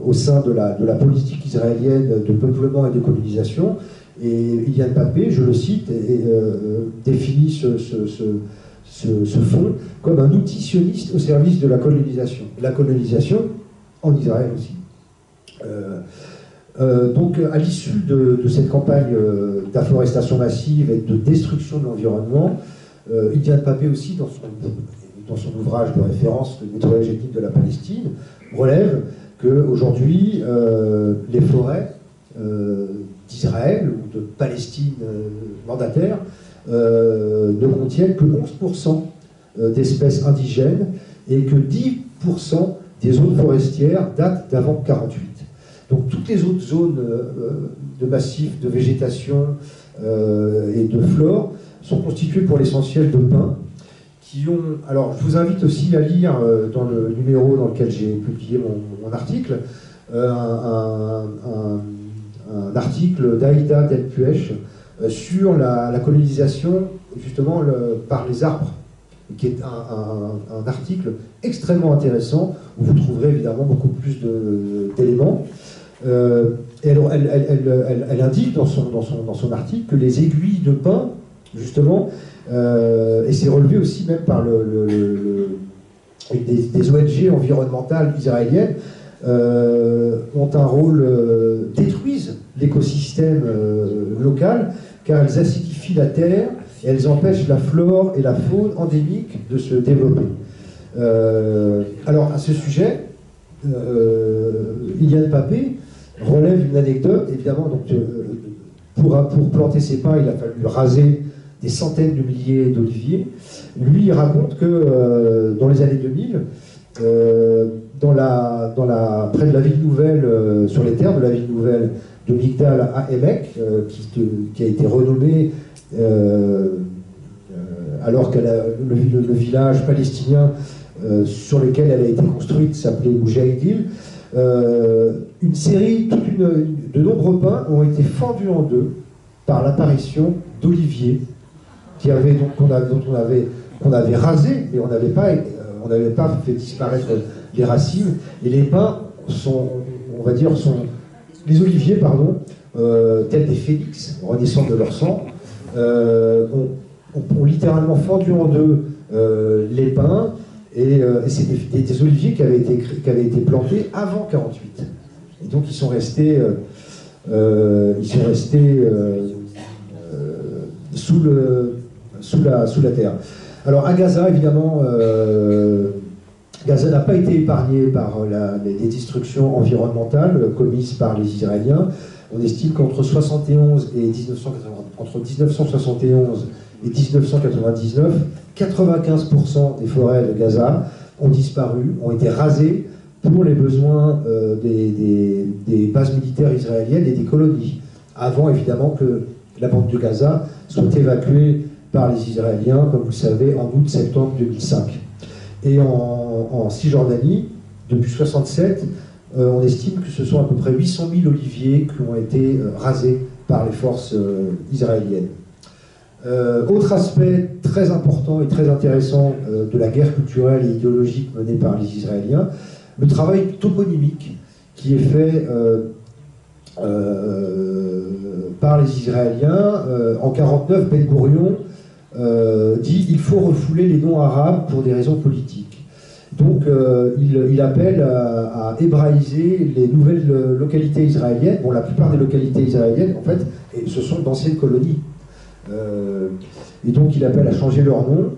au sein de la politique israélienne de peuplement et de colonisation. Et Iliad Papé, je le cite, définit ce fonds comme un outil sioniste au service de la colonisation. La colonisation en Israël aussi. Donc, à l'issue de cette campagne d'afforestation massive et de destruction de l'environnement, Iliad Papé aussi, dans son ouvrage de référence, Le nettoyage ethnique de la Palestine, relève qu'aujourd'hui, les forêts d'Israël ou de Palestine mandataire ne contiennent que 11% d'espèces indigènes et que 10% des zones forestières datent d'avant 1948. Donc toutes les autres zones de massifs, de végétation et de flore sont constituées pour l'essentiel de pins qui ont... Alors je vous invite aussi à lire dans le numéro dans lequel j'ai publié mon article un article d'Aïda Delpuech sur la colonisation justement par les arbres, qui est un article extrêmement intéressant où vous trouverez évidemment beaucoup plus d'éléments. Elle indique dans son article que les aiguilles de pin, justement, et c'est relevé aussi même par des ONG environnementales israéliennes, ont un rôle, détruisent l'écosystème local, car elles acidifient la terre et elles empêchent la flore et la faune endémique de se développer. Alors, à ce sujet, Iliane Papé relève une anecdote, évidemment, donc, pour planter ses pins, il a fallu raser des centaines de milliers d'oliviers. Lui, il raconte que dans les années 2000, près de la ville nouvelle, sur les terres de la ville nouvelle de Migdal à Emek, qui a été renommée alors que le village palestinien sur lequel elle a été construite s'appelait Moujahidil, une série, de nombreux pins ont été fendus en deux par l'apparition d'oliviers qu'on avait rasés, mais on n'avait pas fait disparaître les racines. Et les pins les oliviers, tels des phénix renaissant de leur sang, ont littéralement fendu en deux les pins, et c'est des oliviers qui avaient été plantés avant 48. Et donc ils sont restés sous la terre. Alors à Gaza, évidemment, Gaza n'a pas été épargnée par les destructions environnementales commises par les Israéliens. On estime qu'entre 1971 et 1999, 95% des forêts de Gaza ont disparu, ont été rasées pour les besoins des bases militaires israéliennes et des colonies, avant évidemment que la bande de Gaza soit évacuée par les Israéliens, comme vous le savez, en août-septembre 2005. Et en Cisjordanie, depuis 1967, on estime que ce sont à peu près 800 000 oliviers qui ont été rasés par les forces israéliennes. Autre aspect très important et très intéressant de la guerre culturelle et idéologique menée par les Israéliens, le travail toponymique qui est fait par les Israéliens. En 1949, Ben Gourion dit « il faut refouler les noms arabes pour des raisons politiques ». Donc il appelle à hébraïser les nouvelles localités israéliennes. Bon, la plupart des localités israéliennes, en fait, ce sont d'anciennes colonies. Et donc il appelle à changer leur nom.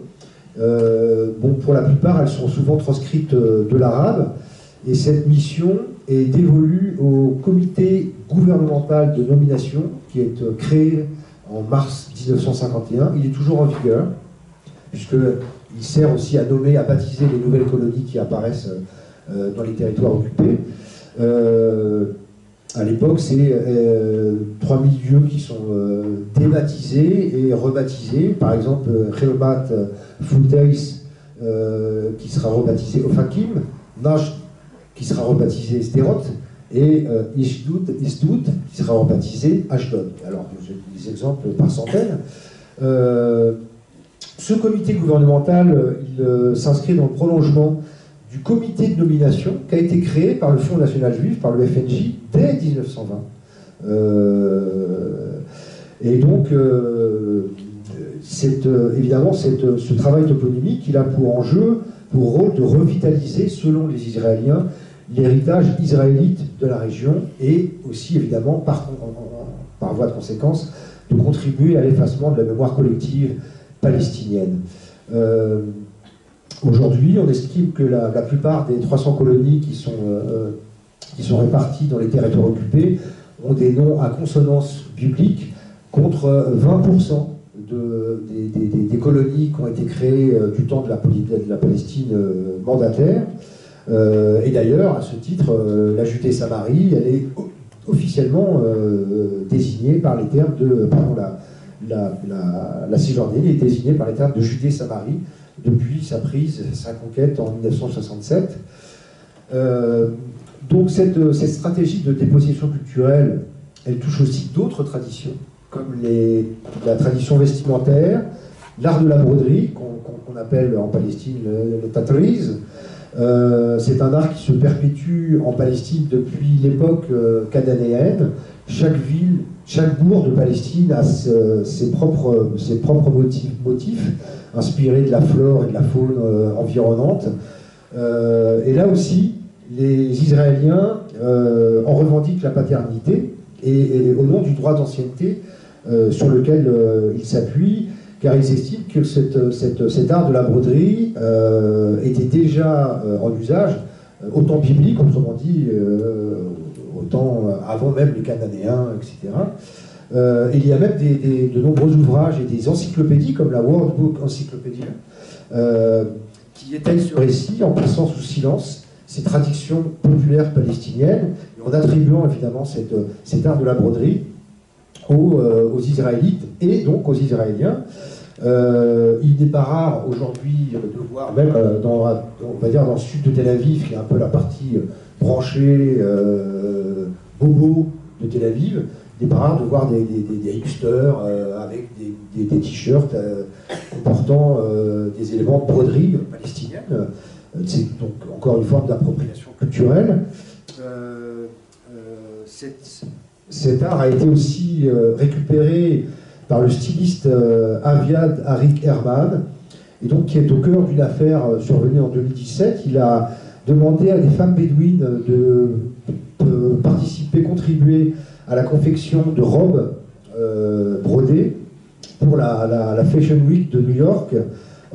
Bon, pour la plupart, elles sont souvent transcrites de l'arabe. Et cette mission est dévolue au comité gouvernemental de nomination qui est créé en mars 1951. Il est toujours en vigueur, puisqu'il sert aussi à nommer, à baptiser les nouvelles colonies qui apparaissent dans les territoires occupés. À l'époque, c'est 3000 lieux qui sont débaptisés et rebaptisés. Par exemple, Khelmat Fulteis, qui sera rebaptisé Ofakim, Nash, qui sera rebaptisé Sderot, et Ishdud, qui sera rebaptisé Ashdod. Alors, j'ai des exemples par centaines. Ce comité gouvernemental, il s'inscrit dans le prolongement du comité de nomination qui a été créé par le Fonds national juif, par le FNJ, dès 1920. Et donc, évidemment, ce travail toponymique, il a pour rôle de revitaliser, selon les Israéliens, l'héritage israélite de la région, et aussi, évidemment, par voie de conséquence, de contribuer à l'effacement de la mémoire collective palestinienne. Aujourd'hui, on estime que la plupart des 300 colonies qui sont réparties dans les territoires occupés ont des noms à consonance biblique, contre 20% des colonies qui ont été créées du temps de la Palestine mandataire. Et d'ailleurs, à ce titre, la Judée-Samarie, elle est officiellement désignée par les termes de... Pardon, la Cisjordanie est désignée par les termes de Judée-Samarie depuis sa conquête en 1967. Donc cette stratégie de dépossession culturelle, elle touche aussi d'autres traditions comme la tradition vestimentaire, l'art de la broderie, qu'on appelle en Palestine le tatriz. C'est un art qui se perpétue en Palestine depuis l'époque cananéenne. Chaque ville, chaque bourg de Palestine a ses propres motifs inspirés de la flore et de la faune environnante. Et là aussi, les Israéliens en revendiquent la paternité et au nom du droit d'ancienneté sur lequel ils s'appuient, car ils estiment que cet art de la broderie était déjà en usage au temps biblique, autrement dit, autant avant même les Cananéens, etc. Il y a même de nombreux ouvrages et des encyclopédies, comme la World Book Encyclopedia, qui étayent ce récit en passant sous silence ces traditions populaires palestiniennes, et en attribuant évidemment cet art de la broderie aux Israélites et donc aux Israéliens. Il n'est pas rare aujourd'hui de voir, même on va dire dans le sud de Tel Aviv, qui est un peu la partie branchée, bobo de Tel Aviv, il n'est pas rare de voir des hipsters avec des t-shirts comportant des éléments de broderie palestinienne. C'est donc encore une forme d'appropriation culturelle. Cet art a été aussi récupéré par le styliste Aviad Arik Herman, et donc qui est au cœur d'une affaire survenue en 2017. Il a demandé à des femmes bédouines de participer, contribuer à la confection de robes brodées pour la Fashion Week de New York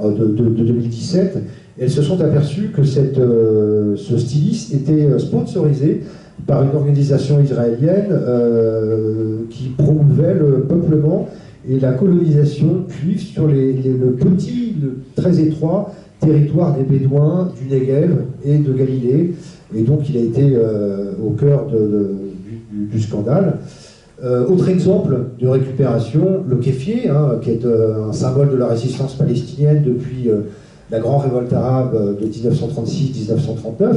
de 2017. Et elles se sont aperçues que ce styliste était sponsorisé par une organisation israélienne qui promouvait le peuplement et la colonisation juive sur le petit, très étroit territoire des Bédouins, du Negev et de Galilée. Et donc il a été au cœur du scandale. Autre exemple de récupération, le kéfier, qui est un symbole de la résistance palestinienne depuis la grande révolte arabe de 1936-1939,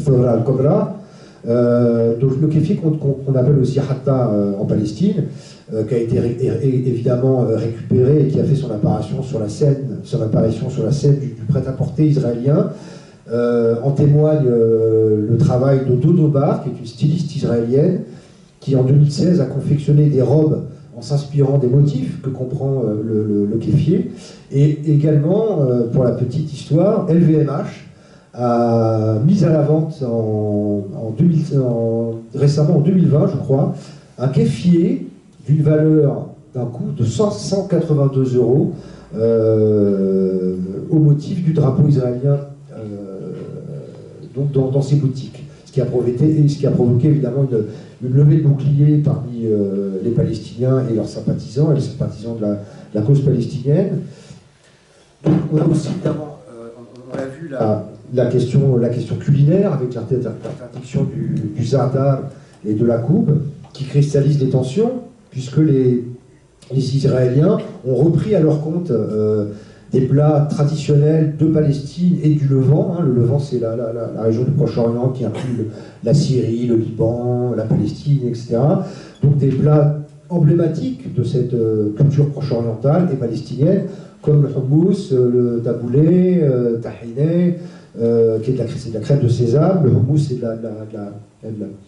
Thawra al-Kubra. Donc le kéfier qu'on appelle aussi Hatta en Palestine, qui a été évidemment récupéré et qui a fait son apparition sur la scène du prêt-à-porter israélien. En témoigne le travail de Dodo Bar, qui est une styliste israélienne, qui en 2016 a confectionné des robes en s'inspirant des motifs que comprend le kéfier. Et également, pour la petite histoire, LVMH a mis à la vente récemment en 2020, je crois, un kéfier d'une valeur d'un coût de 182 euros au motif du drapeau israélien donc dans ses boutiques. Ce qui a provoqué évidemment une levée de boucliers parmi les Palestiniens et leurs sympathisants, et les sympathisants de la cause palestinienne. Donc, on a aussi évidemment, on a vu la question culinaire avec l'interdiction du za'atar et de la koub, qui cristallise les tensions, puisque les Israéliens ont repris à leur compte des plats traditionnels de Palestine et du Levant. Le Levant, c'est la région du Proche-Orient qui inclut la Syrie, le Liban, la Palestine, etc. Donc des plats emblématiques de cette culture proche-orientale et palestinienne, comme le hummus, le taboulé, tahine, qui est de la crème de sésame. Le hummus, c'est de la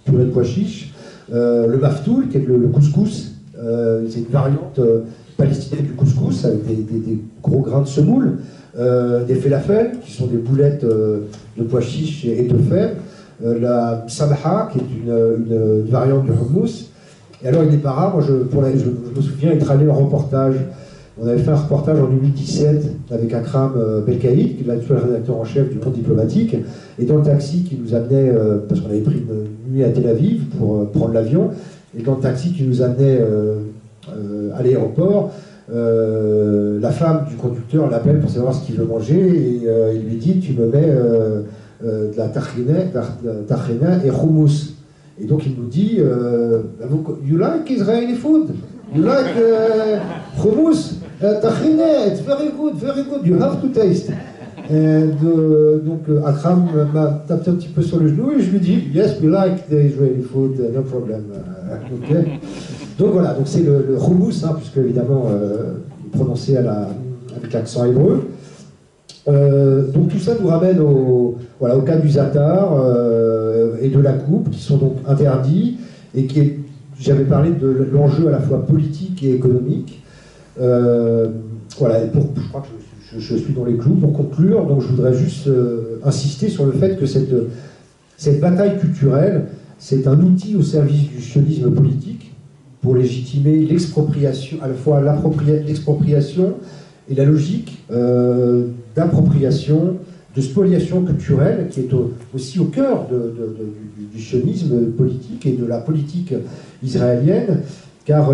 purée de pois chiches. Le maftoul, qui est le couscous, c'est une variante palestinienne du couscous, avec des gros grains de semoule. Des falafels, qui sont des boulettes de pois chiches et de fèves. La samha, qui est une variante du hummus. Et alors, il n'est pas rare, moi je me souviens être allé en reportage. On avait fait un reportage en 2017 avec Akram Belkaïd, qui est l'actuel rédacteur en chef du Monde diplomatique, et dans le taxi qui nous amenait, parce qu'on avait pris une nuit à Tel Aviv pour prendre l'avion, et dans le taxi qui nous amenait à l'aéroport, la femme du conducteur l'appelle pour savoir ce qu'il veut manger, et il lui dit: tu me mets de la tahina et hummus. Et donc il nous dit: you like Israeli food? You like hummus? Tahina, it's very good, you have to taste. Donc Akram m'a tapé un petit peu sur le genou et je lui dis: yes, we like the Israeli food, no problem. Okay. Donc voilà, donc c'est le hummus, hein, puisque évidemment prononcé avec l'accent hébreu. Donc tout ça nous ramène au cas du za'atar et de la coupe, qui sont donc interdits, et j'avais parlé de l'enjeu à la fois politique et économique. Voilà, et je crois que je suis dans les clous. Pour conclure, donc je voudrais juste insister sur le fait que cette bataille culturelle, c'est un outil au service du sionisme politique pour légitimer l'expropriation, à la fois l'expropriation et la logique d'appropriation, de spoliation culturelle, qui est aussi au cœur du sionisme politique et de la politique israélienne, car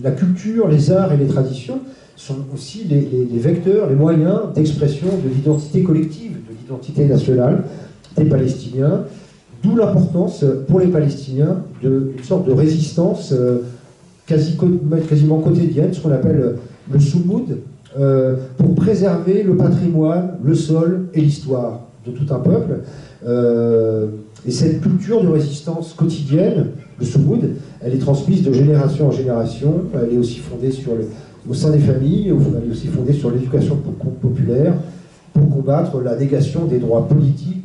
la culture, les arts et les traditions sont aussi les vecteurs, les moyens d'expression de l'identité collective, de l'identité nationale des Palestiniens, d'où l'importance pour les Palestiniens d'une sorte de résistance quasiment quotidienne, ce qu'on appelle le Soumoud, pour préserver le patrimoine, le sol et l'histoire de tout un peuple. Et cette culture de résistance quotidienne, le Soumoud, elle est transmise de génération en génération, elle est aussi fondée au sein des familles, elle est aussi fondée sur l'éducation populaire pour combattre la négation des droits politiques,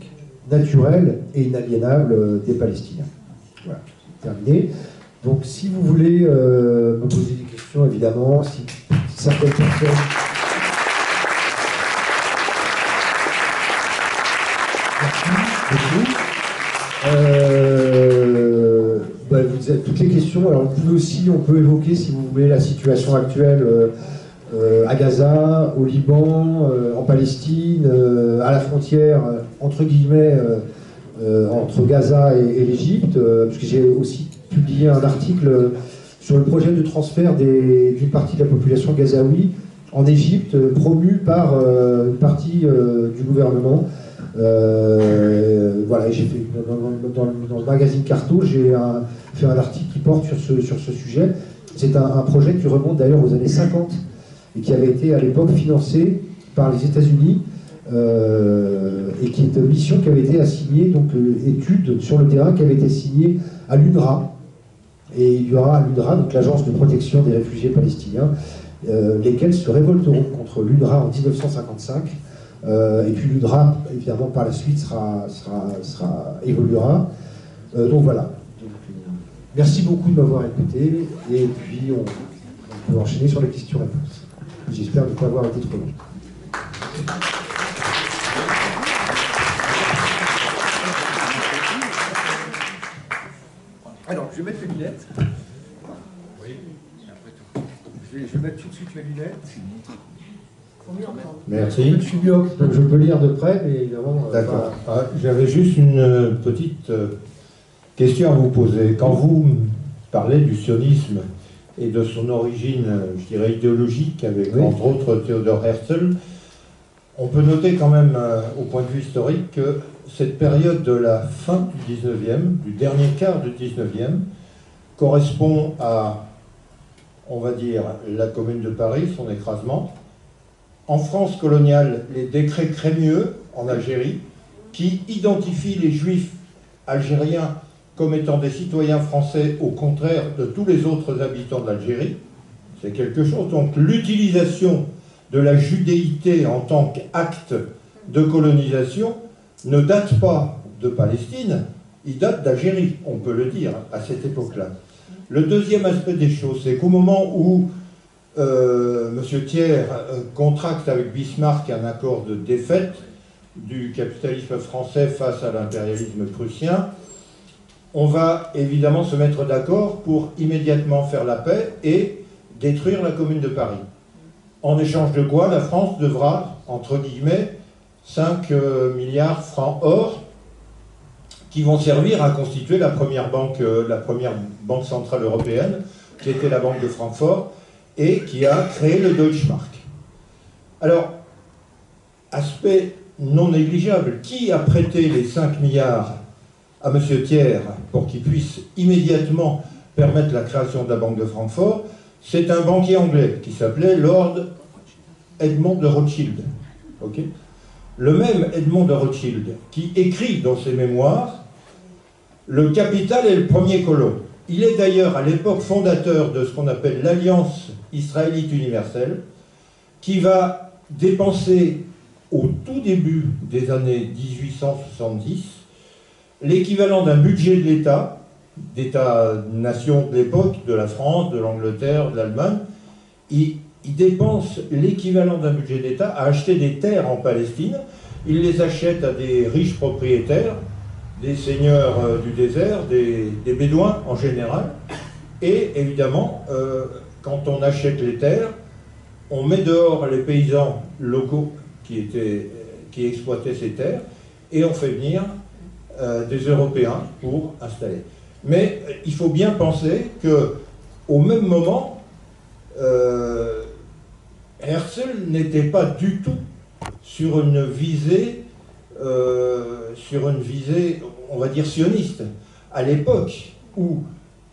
naturels et inaliénables des Palestiniens. Voilà, c'est terminé. Donc si vous voulez me poser des questions, évidemment, si certaines personnes... Merci beaucoup. Vous avez toutes les questions. Alors on peut évoquer, si vous voulez, la situation actuelle à Gaza, au Liban, en Palestine, à la frontière, entre guillemets, entre Gaza et l'Égypte, parce que j'ai aussi publié un article sur le projet de transfert d'une partie de la population gazaoui en Égypte, promu par une partie du gouvernement. Voilà, j'ai fait dans le magazine Carto, j'ai fait un article qui porte sur ce sujet. C'est un projet qui remonte d'ailleurs aux années 50 et qui avait été à l'époque financé par les États-Unis et qui est une mission qui avait été assignée, donc étude sur le terrain qui avait été signée à l'UNRWA. Et il y aura à l'UNRWA, donc l'agence de protection des réfugiés palestiniens, lesquels se révolteront contre l'UNRWA en 1955. Et puis l'UNRWA, évidemment, par la suite évoluera. Donc voilà. Merci beaucoup de m'avoir écouté. Et puis on peut enchaîner sur les questions-réponses. J'espère ne pas avoir été trop long. Alors, je vais mettre les lunettes. Oui, après tout. Je vais mettre tout de suite mes lunettes. Merci. Je suis myope, donc je peux lire de près, mais évidemment... D'accord. J'avais juste une petite question à vous poser. Quand vous parlez du sionisme et de son origine, je dirais, idéologique, avec entre autres Theodor Herzl, on peut noter quand même, au point de vue historique, que cette période de la fin du 19e, du dernier quart du 19e, correspond à, on va dire, la Commune de Paris, son écrasement. En France coloniale, les décrets Crémieux, en Algérie, qui identifient les Juifs algériens comme étant des citoyens français, au contraire de tous les autres habitants de l'Algérie. C'est quelque chose. Donc l'utilisation de la judéité en tant qu'acte de colonisation ne date pas de Palestine, il date d'Algérie, on peut le dire, à cette époque-là. Le deuxième aspect des choses, c'est qu'au moment où M. Thiers contracte avec Bismarck un accord de défaite du capitalisme français face à l'impérialisme prussien, on va évidemment se mettre d'accord pour immédiatement faire la paix et détruire la Commune de Paris. En échange de quoi, la France devra, entre guillemets, 5 milliards francs or qui vont servir à constituer la première banque centrale européenne, qui était la Banque de Francfort, et qui a créé le Deutschmark. Alors, aspect non négligeable, qui a prêté les 5 milliards à M. Thiers pour qu'il puisse immédiatement permettre la création de la Banque de Francfort? C'est un banquier anglais qui s'appelait Lord Edmond de Rothschild. Okay, le même Edmond de Rothschild qui écrit dans ses mémoires « Le capital est le premier colon ». Il est d'ailleurs à l'époque fondateur de ce qu'on appelle l'Alliance israélite universelle, qui va dépenser au tout début des années 1870 l'équivalent d'un budget de l'État, d'État-nation de l'époque, de la France, de l'Angleterre, de l'Allemagne. Il dépense l'équivalent d'un budget d'État à acheter des terres en Palestine. Il les achète à des riches propriétaires, des seigneurs du désert, des bédouins en général. Et évidemment, quand on achète les terres, on met dehors les paysans locaux qui exploitaient ces terres, et on fait venir des Européens pour installer. Mais il faut bien penser qu'au même moment, Herzl n'était pas du tout sur une visée, on va dire, sioniste. À l'époque où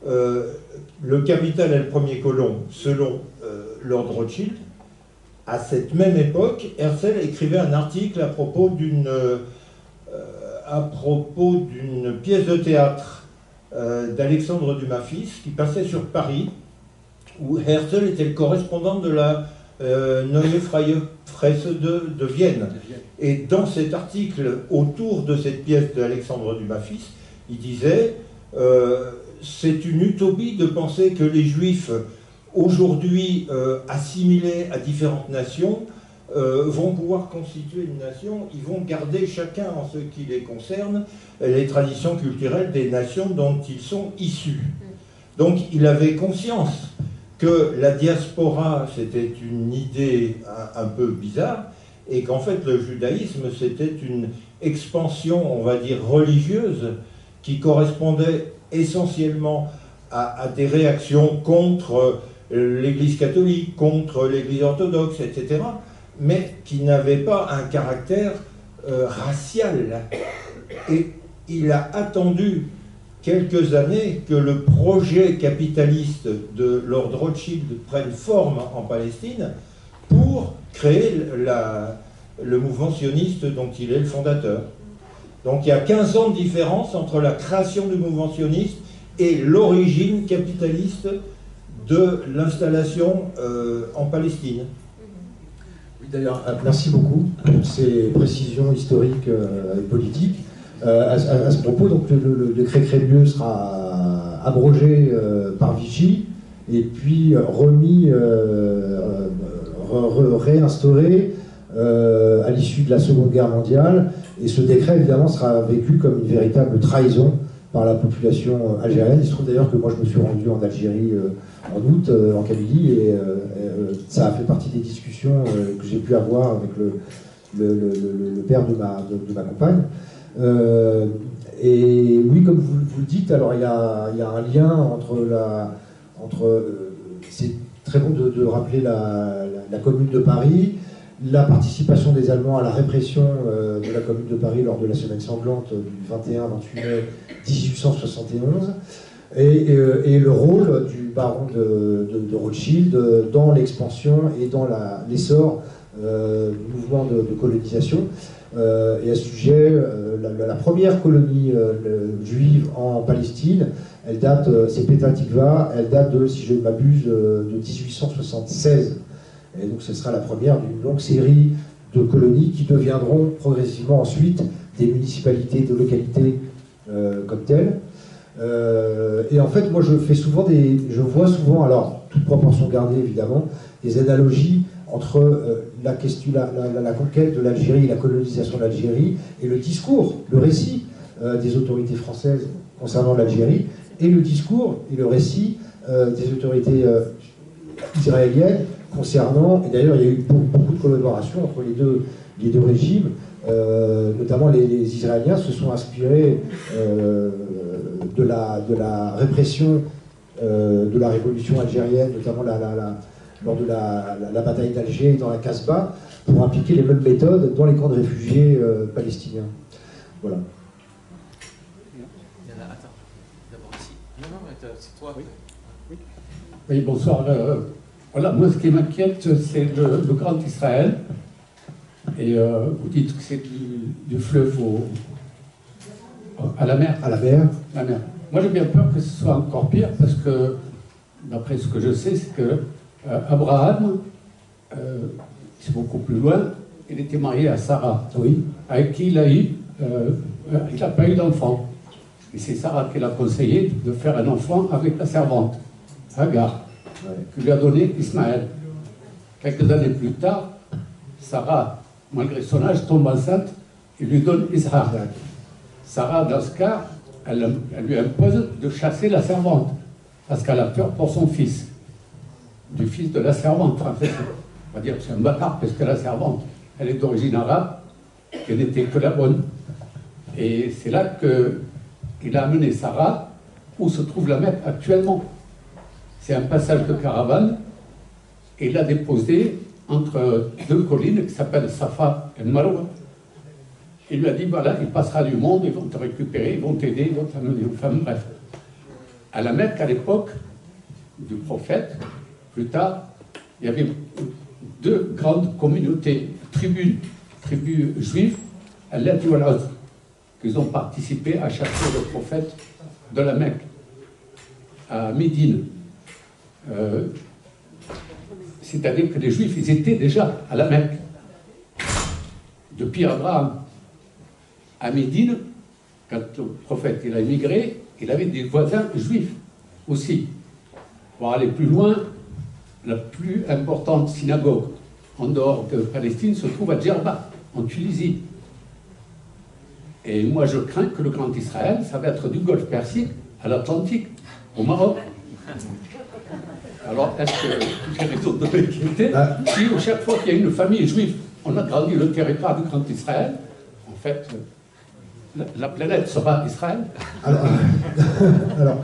le capital est le premier colon, selon Lord Rothschild, à cette même époque, Herzl écrivait un article à propos d'une pièce de théâtre d'Alexandre Dumas fils qui passait sur Paris, où Herzl était le correspondant de la Neue Freie Presse de Vienne. Et dans cet article, autour de cette pièce d'Alexandre Dumas fils, il disait c'est une utopie de penser que les Juifs, aujourd'hui assimilés à différentes nations, vont pouvoir constituer une nation. Ils vont garder chacun, en ce qui les concerne, les traditions culturelles des nations dont ils sont issus. Donc il avait conscience que la diaspora, c'était une idée un peu bizarre, et qu'en fait le judaïsme, c'était une expansion, on va dire, religieuse, qui correspondait essentiellement à des réactions contre l'Église catholique, contre l'Église orthodoxe, etc., mais qui n'avait pas un caractère racial. Et il a attendu quelques années que le projet capitaliste de Lord Rothschild prenne forme en Palestine pour créer le mouvement sioniste dont il est le fondateur. Donc il y a 15 ans de différence entre la création du mouvement sioniste et l'origine capitaliste de l'installation en Palestine. Oui, d'ailleurs, merci beaucoup pour ces précisions historiques et politiques. À ce propos, donc, le décret Crémieux sera abrogé par Vichy et puis remis, réinstauré à l'issue de la Seconde Guerre mondiale. Et ce décret, évidemment, sera vécu comme une véritable trahison par la population algérienne. Il se trouve d'ailleurs que moi, je me suis rendu en Algérie en août, en Kabylie, et ça a fait partie des discussions que j'ai pu avoir avec le père de ma compagne. Et oui, comme vous le dites, alors il y a un lien entre c'est très bon de rappeler la Commune de Paris, la participation des Allemands à la répression de la Commune de Paris lors de la semaine sanglante du 21-28 mai 1871, et le rôle du baron de Rothschild dans l'expansion et dans l'essor du mouvement de colonisation. Et à ce sujet, la première colonie juive en Palestine, elle date, c'est Petah Tikva, elle date de, si je ne m'abuse, de 1876. Et donc ce sera la première d'une longue série de colonies qui deviendront progressivement ensuite des municipalités, des localités comme telles. Et en fait, moi je vois souvent, alors toute proportion gardée évidemment, des analogies entre la conquête de l'Algérie, la colonisation de l'Algérie, et le discours, le récit des autorités françaises concernant l'Algérie, et le discours et le récit des autorités israéliennes concernant, et d'ailleurs il y a eu beaucoup de collaboration entre les deux régimes, notamment les Israéliens se sont inspirés de la répression de la révolution algérienne, notamment lors de la bataille d'Alger et dans la Casbah, pour appliquer les mêmes méthodes dans les camps de réfugiés palestiniens. Voilà. Attends, d'abord ici. Non, c'est toi. Oui, bonsoir. Voilà, moi ce qui m'inquiète, c'est le Grand Israël. Et vous dites que c'est du fleuve à la mer. À la mer. La mer. moi j'ai bien peur que ce soit encore pire, parce que, d'après ce que je sais, c'est que Abraham, c'est beaucoup plus loin, il était marié à Sarah, Oui. avec qui il n'a pas eu d'enfant. Et c'est Sarah qui l'a conseillé de faire un enfant avec la servante, Hagar, qui lui a donné Ismaël. Quelques années plus tard, Sarah, malgré son âge, tombe enceinte et lui donne Ishaq. Sarah, dans ce cas, elle lui impose de chasser la servante, parce qu'elle a peur pour son fils, du fils de la servante. En fait, on va dire que c'est un bâtard, parce que la servante, elle est d'origine arabe, qu'elle n'était que la bonne. Et c'est là qu'il a amené Sarah, où se trouve la Mecque actuellement. C'est un passage de caravane, et il l'a déposé entre deux collines qui s'appellent Safa et Marwa. Il lui a dit, voilà, il passera du monde, ils vont te récupérer, ils vont t'aider, ils vont t'amener aux femmes, bref. À la Mecque, à l'époque du prophète, plus tard, il y avait deux grandes communautés, tribus juives, Al-Lat wal Uzz, qui ont participé à chasser le prophète de la Mecque, à Médine. C'est-à-dire que les Juifs, ils étaient déjà à la Mecque, depuis Abraham. À Médine, quand le prophète il a émigré, il avait des voisins juifs aussi. Pour aller plus loin, la plus importante synagogue en dehors de Palestine se trouve à Djerba, en Tunisie. Et moi, je crains que le Grand Israël, ça va être du Golfe Persique à l'Atlantique, au Maroc. Alors, est-ce que j'ai raison de m'inquiéter si, chaque fois qu'il y a une famille juive, on agrandit le territoire du Grand Israël, en fait, la planète sera Israël? Alors,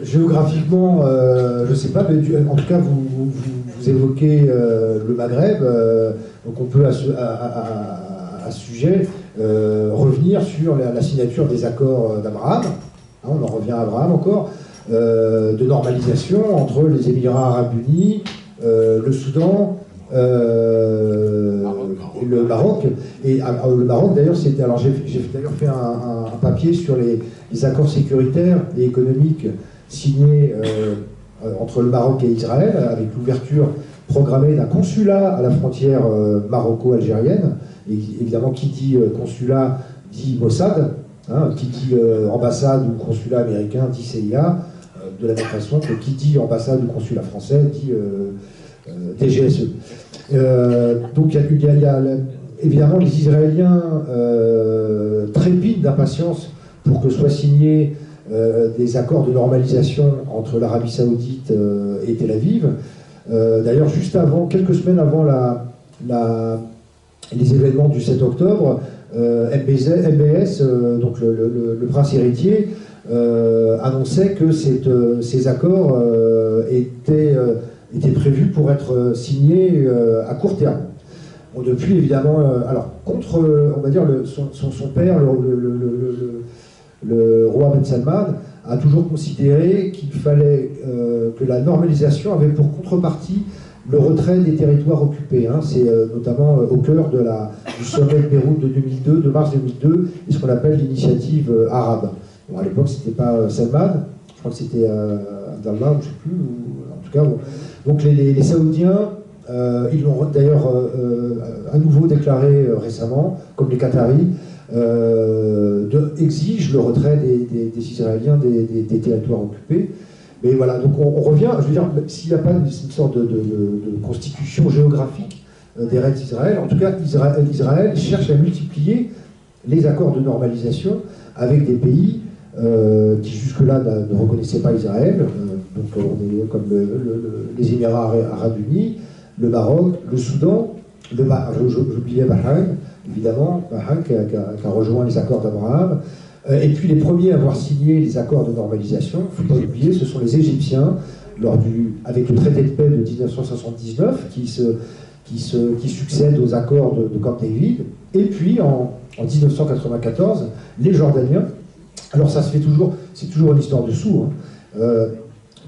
géographiquement, je ne sais pas, mais en tout cas, vous évoquez le Maghreb, donc on peut à ce sujet revenir sur la signature des accords d'Abraham, hein, on en revient à Abraham encore, de normalisation entre les Émirats Arabes Unis, le Soudan, et le Maroc. Et le Maroc, d'ailleurs, c'était. Alors, j'ai d'ailleurs fait un papier sur les accords sécuritaires et économiques signés entre le Maroc et Israël, avec l'ouverture programmée d'un consulat à la frontière maroco-algérienne. Et évidemment, qui dit consulat dit Mossad, hein, qui dit ambassade ou consulat américain dit CIA, de la même façon que qui dit ambassade ou consulat français dit DGSE. Donc il y a évidemment les Israéliens trépignent d'impatience pour que soient signés des accords de normalisation entre l'Arabie Saoudite et Tel Aviv. D'ailleurs, juste avant, quelques semaines avant les événements du 7 octobre, MBS, donc le prince héritier, annonçait que ces accords étaient prévus pour être signés à court terme. Bon, depuis, évidemment, alors, contre, on va dire, son père, le roi Ben Salman, a toujours considéré qu'il fallait que la normalisation avait pour contrepartie le retrait des territoires occupés. Hein. C'est notamment au cœur du sommet de Beyrouth de mars 2002, et ce qu'on appelle l'initiative arabe. Bon, à l'époque, c'était pas Salman, je crois que c'était Abdallah, je ne sais plus, en tout cas. Bon. Donc les Saoudiens, ils l'ont d'ailleurs à nouveau déclaré récemment, comme les Qataris, exigent le retrait des Israéliens des territoires occupés. Mais voilà, donc on revient, je veux dire, s'il n'y a pas une sorte de constitution géographique d'Eretz Israël, en tout cas, Israël cherche à multiplier les accords de normalisation avec des pays qui jusque-là ne reconnaissaient pas Israël. Donc on est comme les Émirats Arabes Unis, le Maroc, le Soudan, j'oubliais Bahreïn, évidemment, Bahreïn qui a rejoint les accords d'Abraham. Et puis les premiers à avoir signé les accords de normalisation, il ne faut pas oublier, ce sont les Égyptiens, avec le traité de paix de 1979, qui succède aux accords de Camp David. Et puis en 1994, les Jordaniens. Alors ça se fait toujours, c'est toujours une histoire de sous. Hein.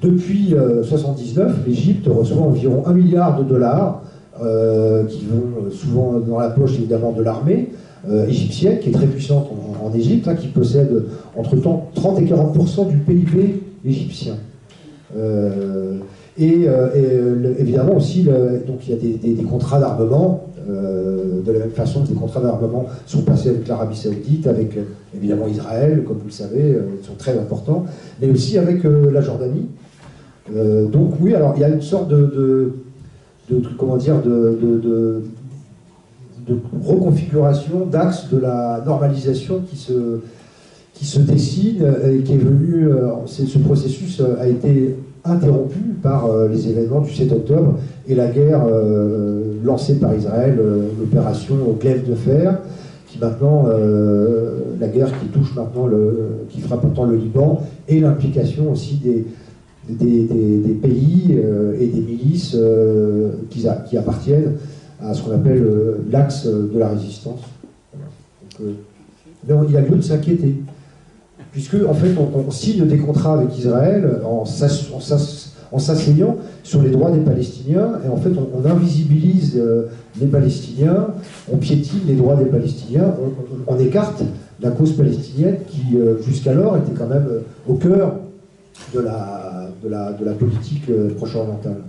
Depuis 1979, l'Égypte reçoit environ 1 milliard de dollars qui vont souvent dans la poche évidemment de l'armée, égyptienne, qui est très puissante en Égypte, hein, qui possède entre 30 et 40% du PIB égyptien. Évidemment aussi, donc il y a des contrats d'armement, de la même façon que des contrats d'armement sont passés avec l'Arabie Saoudite, avec évidemment Israël, comme vous le savez, ils sont très importants, mais aussi avec la Jordanie. Donc oui, alors il y a une sorte de reconfiguration, d'axe de la normalisation qui se dessine et qui est venu. Ce processus a été interrompu par les événements du 7 octobre et la guerre lancée par Israël, l'opération au glaive de fer, qui maintenant, la guerre qui touche maintenant, qui frappe maintenant le Liban, et l'implication aussi des pays et des milices qui appartiennent à ce qu'on appelle l'axe de la résistance. Donc, il y a lieu de s'inquiéter, puisque en fait on signe des contrats avec Israël en s'asseyant sur les droits des Palestiniens, et en fait on invisibilise les Palestiniens, on piétine les droits des Palestiniens, on écarte la cause palestinienne qui jusqu'alors était quand même au cœur de la politique proche-orientale.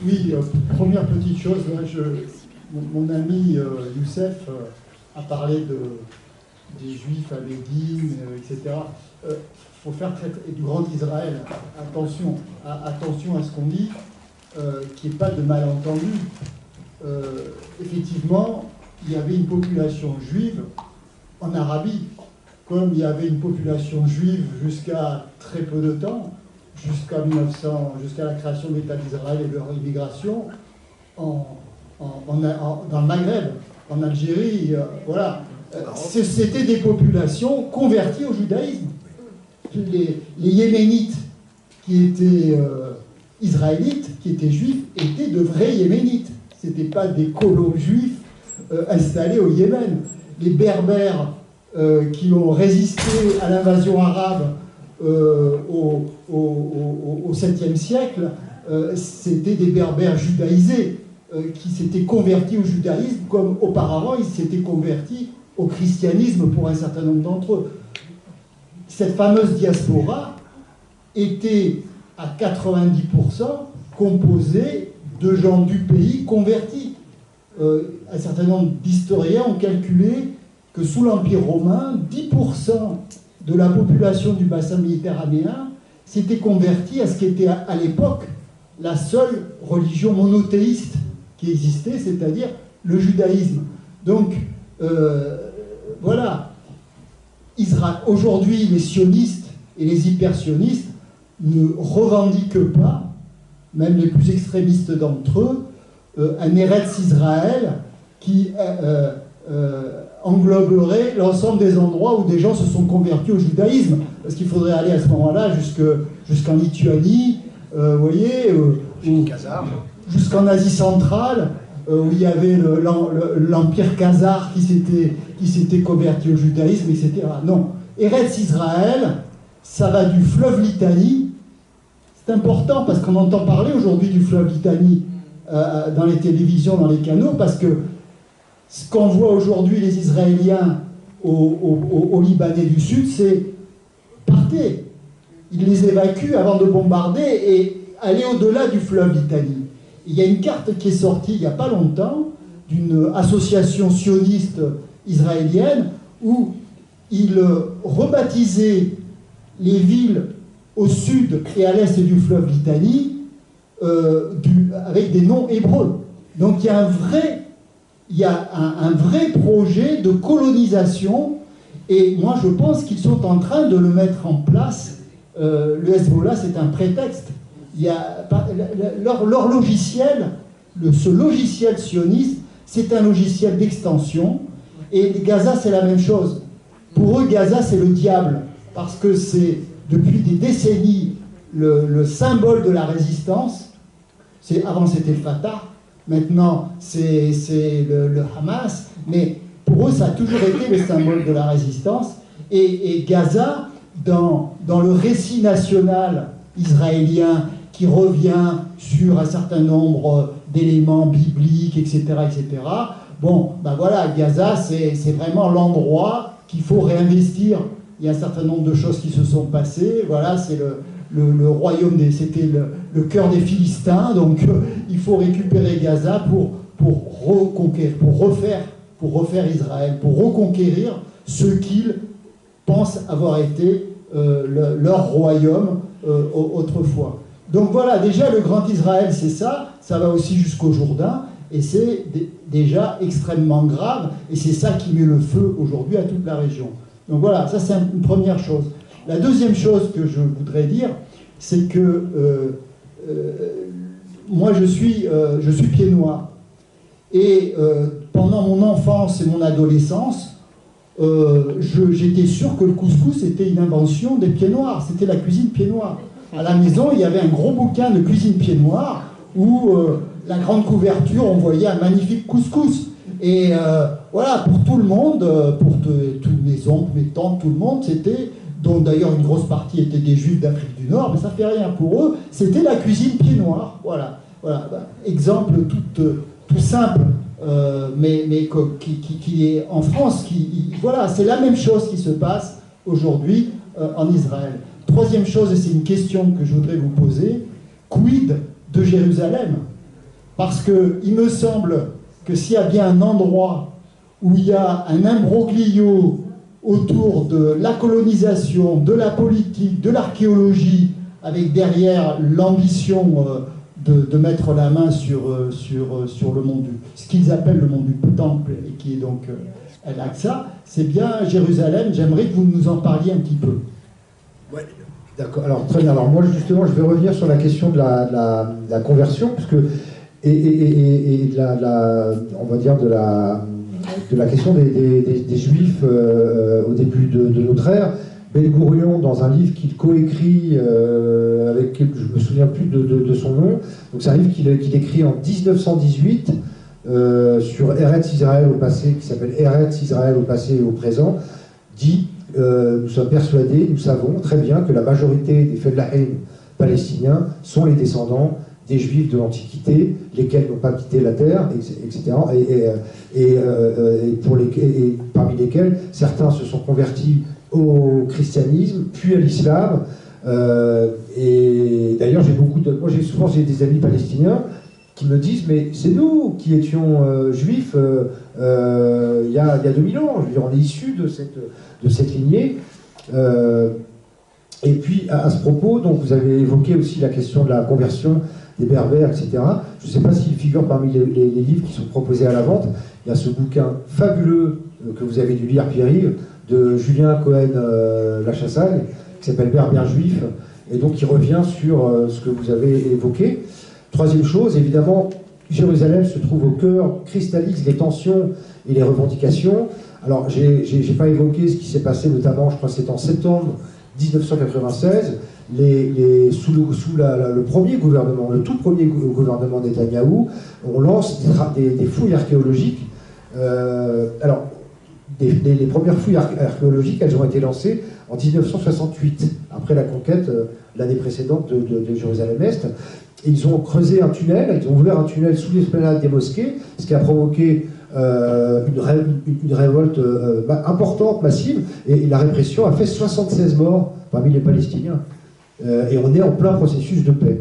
Oui, première petite chose, mon ami Youssef a parlé des Juifs à Médine, etc. Faut faire et du Grand Israël. Attention à ce qu'on dit, qu'il n'y ait pas de malentendu. Effectivement, il y avait une population juive en Arabie, comme il y avait une population juive jusqu'à très peu de temps, jusqu'à la création de l'État d'Israël et de leur immigration dans le Maghreb, en Algérie, voilà. C'était des populations converties au judaïsme. Les Yéménites qui étaient israélites, qui étaient juifs, étaient de vrais Yéménites. Ce n'étaient pas des colons juifs installés au Yémen. Les Berbères qui ont résisté à l'invasion arabe au 7e siècle, c'était des Berbères judaïsés qui s'étaient convertis au judaïsme, comme auparavant ils s'étaient convertis au christianisme pour un certain nombre d'entre eux. Cette fameuse diaspora était à 90% composée de gens du pays convertis. Un certain nombre d'historiens ont calculé que sous l'Empire romain, 10% de la population du bassin méditerranéen s'était convertie à ce qui était à l'époque la seule religion monothéiste qui existait, c'est-à-dire le judaïsme. Donc, voilà. Aujourd'hui, les sionistes et les hypersionistes ne revendiquent pas, même les plus extrémistes d'entre eux, un Eretz Israël qui engloberait l'ensemble des endroits où des gens se sont convertis au judaïsme. Parce qu'il faudrait aller à ce moment-là jusqu'en Lituanie, vous voyez, jusqu'en Asie centrale, où il y avait l'empire khazar qui s'était converti au judaïsme, etc. Non. Eretz Israël, ça va du fleuve Litanie. C'est important parce qu'on entend parler aujourd'hui du fleuve Litanie dans les télévisions, dans les canaux, parce que ce qu'on voit aujourd'hui les Israéliens au Libanais du Sud, c'est partez. Ils les évacuent avant de bombarder et aller au-delà du fleuve Litanie. Il y a une carte qui est sortie il n'y a pas longtemps d'une association sioniste israélienne où ils rebaptisaient les villes au sud et à l'est du fleuve Litanie avec des noms hébreux. Donc il y a un vrai projet de colonisation, et moi je pense qu'ils sont en train de le mettre en place. Le Hezbollah, c'est un prétexte. Leur logiciel, ce logiciel sioniste, c'est un logiciel d'extension, et Gaza, c'est la même chose. Pour eux, Gaza, c'est le diable, parce que c'est, depuis des décennies, le symbole de la résistance. Avant, c'était le Fatah, maintenant, c'est le Hamas, mais pour eux, ça a toujours été le symbole de la résistance. Et Gaza, dans le récit national israélien qui revient sur un certain nombre d'éléments bibliques, etc., etc. Bon, ben voilà, Gaza, c'est vraiment l'endroit qu'il faut réinvestir. Il y a un certain nombre de choses qui se sont passées. Voilà, c'est le royaume c'était le cœur des Philistins. Donc, il faut récupérer Gaza pour reconquérir, pour refaire Israël, pour reconquérir ce qu'ils pensent avoir été leur royaume autrefois. Donc voilà, déjà le Grand Israël, c'est ça va aussi jusqu'au Jourdain, et c'est déjà extrêmement grave, et c'est ça qui met le feu aujourd'hui à toute la région. Donc voilà, ça c'est une première chose. La deuxième chose que je voudrais dire, c'est que moi je suis pied noir, et pendant mon enfance et mon adolescence, j'étais sûr que le couscous était une invention des pieds noirs, c'était la cuisine pied noir. À la maison, il y avait un gros bouquin de cuisine pied noir où la grande couverture, on voyait un magnifique couscous. Et voilà, pour tout le monde, pour tous mes oncles, mes tantes, tout le monde, c'était, dont d'ailleurs une grosse partie étaient des Juifs d'Afrique du Nord, mais ça fait rien pour eux, c'était la cuisine pied noir. Voilà. Exemple tout simple, mais qui est en France. Voilà, c'est la même chose qui se passe aujourd'hui en Israël. Troisième chose, et c'est une question que je voudrais vous poser, quid de Jérusalem? Parce qu'il me semble que s'il y a bien un endroit où il y a un imbroglio autour de la colonisation, de la politique, de l'archéologie, avec derrière l'ambition de mettre la main sur le monde ce qu'ils appellent le monde du temple, et qui est donc Al-Aqsa, c'est bien Jérusalem. J'aimerais que vous nous en parliez un petit peu. Ouais, d'accord. Alors très bien. Alors moi justement, je vais revenir sur la question de la conversion, parce que et on va dire de la question des Juifs au début de notre ère. Ben Gourion, dans un livre qu'il coécrit avec, je me souviens plus de son nom, donc c'est un livre qu'il écrit en 1918 sur Eretz Israël au passé, qui s'appelle Eretz Israël au passé et au présent, dit nous sommes persuadés, nous savons très bien que la majorité des Fedlahem palestiniens sont les descendants des Juifs de l'Antiquité, lesquels n'ont pas quitté la terre, etc. Et parmi lesquels certains se sont convertis au christianisme, puis à l'islam. Et d'ailleurs, j'ai souvent des amis palestiniens qui me disent, mais c'est nous qui étions juifs il y a 2000 ans. Je veux dire, on est issus de cette lignée. Et puis, à ce propos, donc, vous avez évoqué aussi la question de la conversion des Berbères, etc. Je ne sais pas s'il figure parmi les livres qui sont proposés à la vente. Il y a ce bouquin fabuleux que vous avez dû lire, Pierre-Yves, de Julien Cohen-Lachassagne, qui s'appelle Berbères juifs, et donc qui revient sur ce que vous avez évoqué. Troisième chose, évidemment, Jérusalem se trouve au cœur, cristallise les tensions et les revendications. Alors, j'ai pas évoqué ce qui s'est passé, notamment, je crois que c'est en septembre 1996, sous le premier gouvernement, le tout premier gouvernement Netanyahou, on lance des fouilles archéologiques. Alors, les premières fouilles archéologiques, elles ont été lancées en 1968, après la conquête l'année précédente de Jérusalem-Est. Ils ont creusé un tunnel, ils ont ouvert un tunnel sous l'esplanade des mosquées, ce qui a provoqué une révolte importante, massive, et la répression a fait 76 morts parmi les Palestiniens. Et on est en plein processus de paix.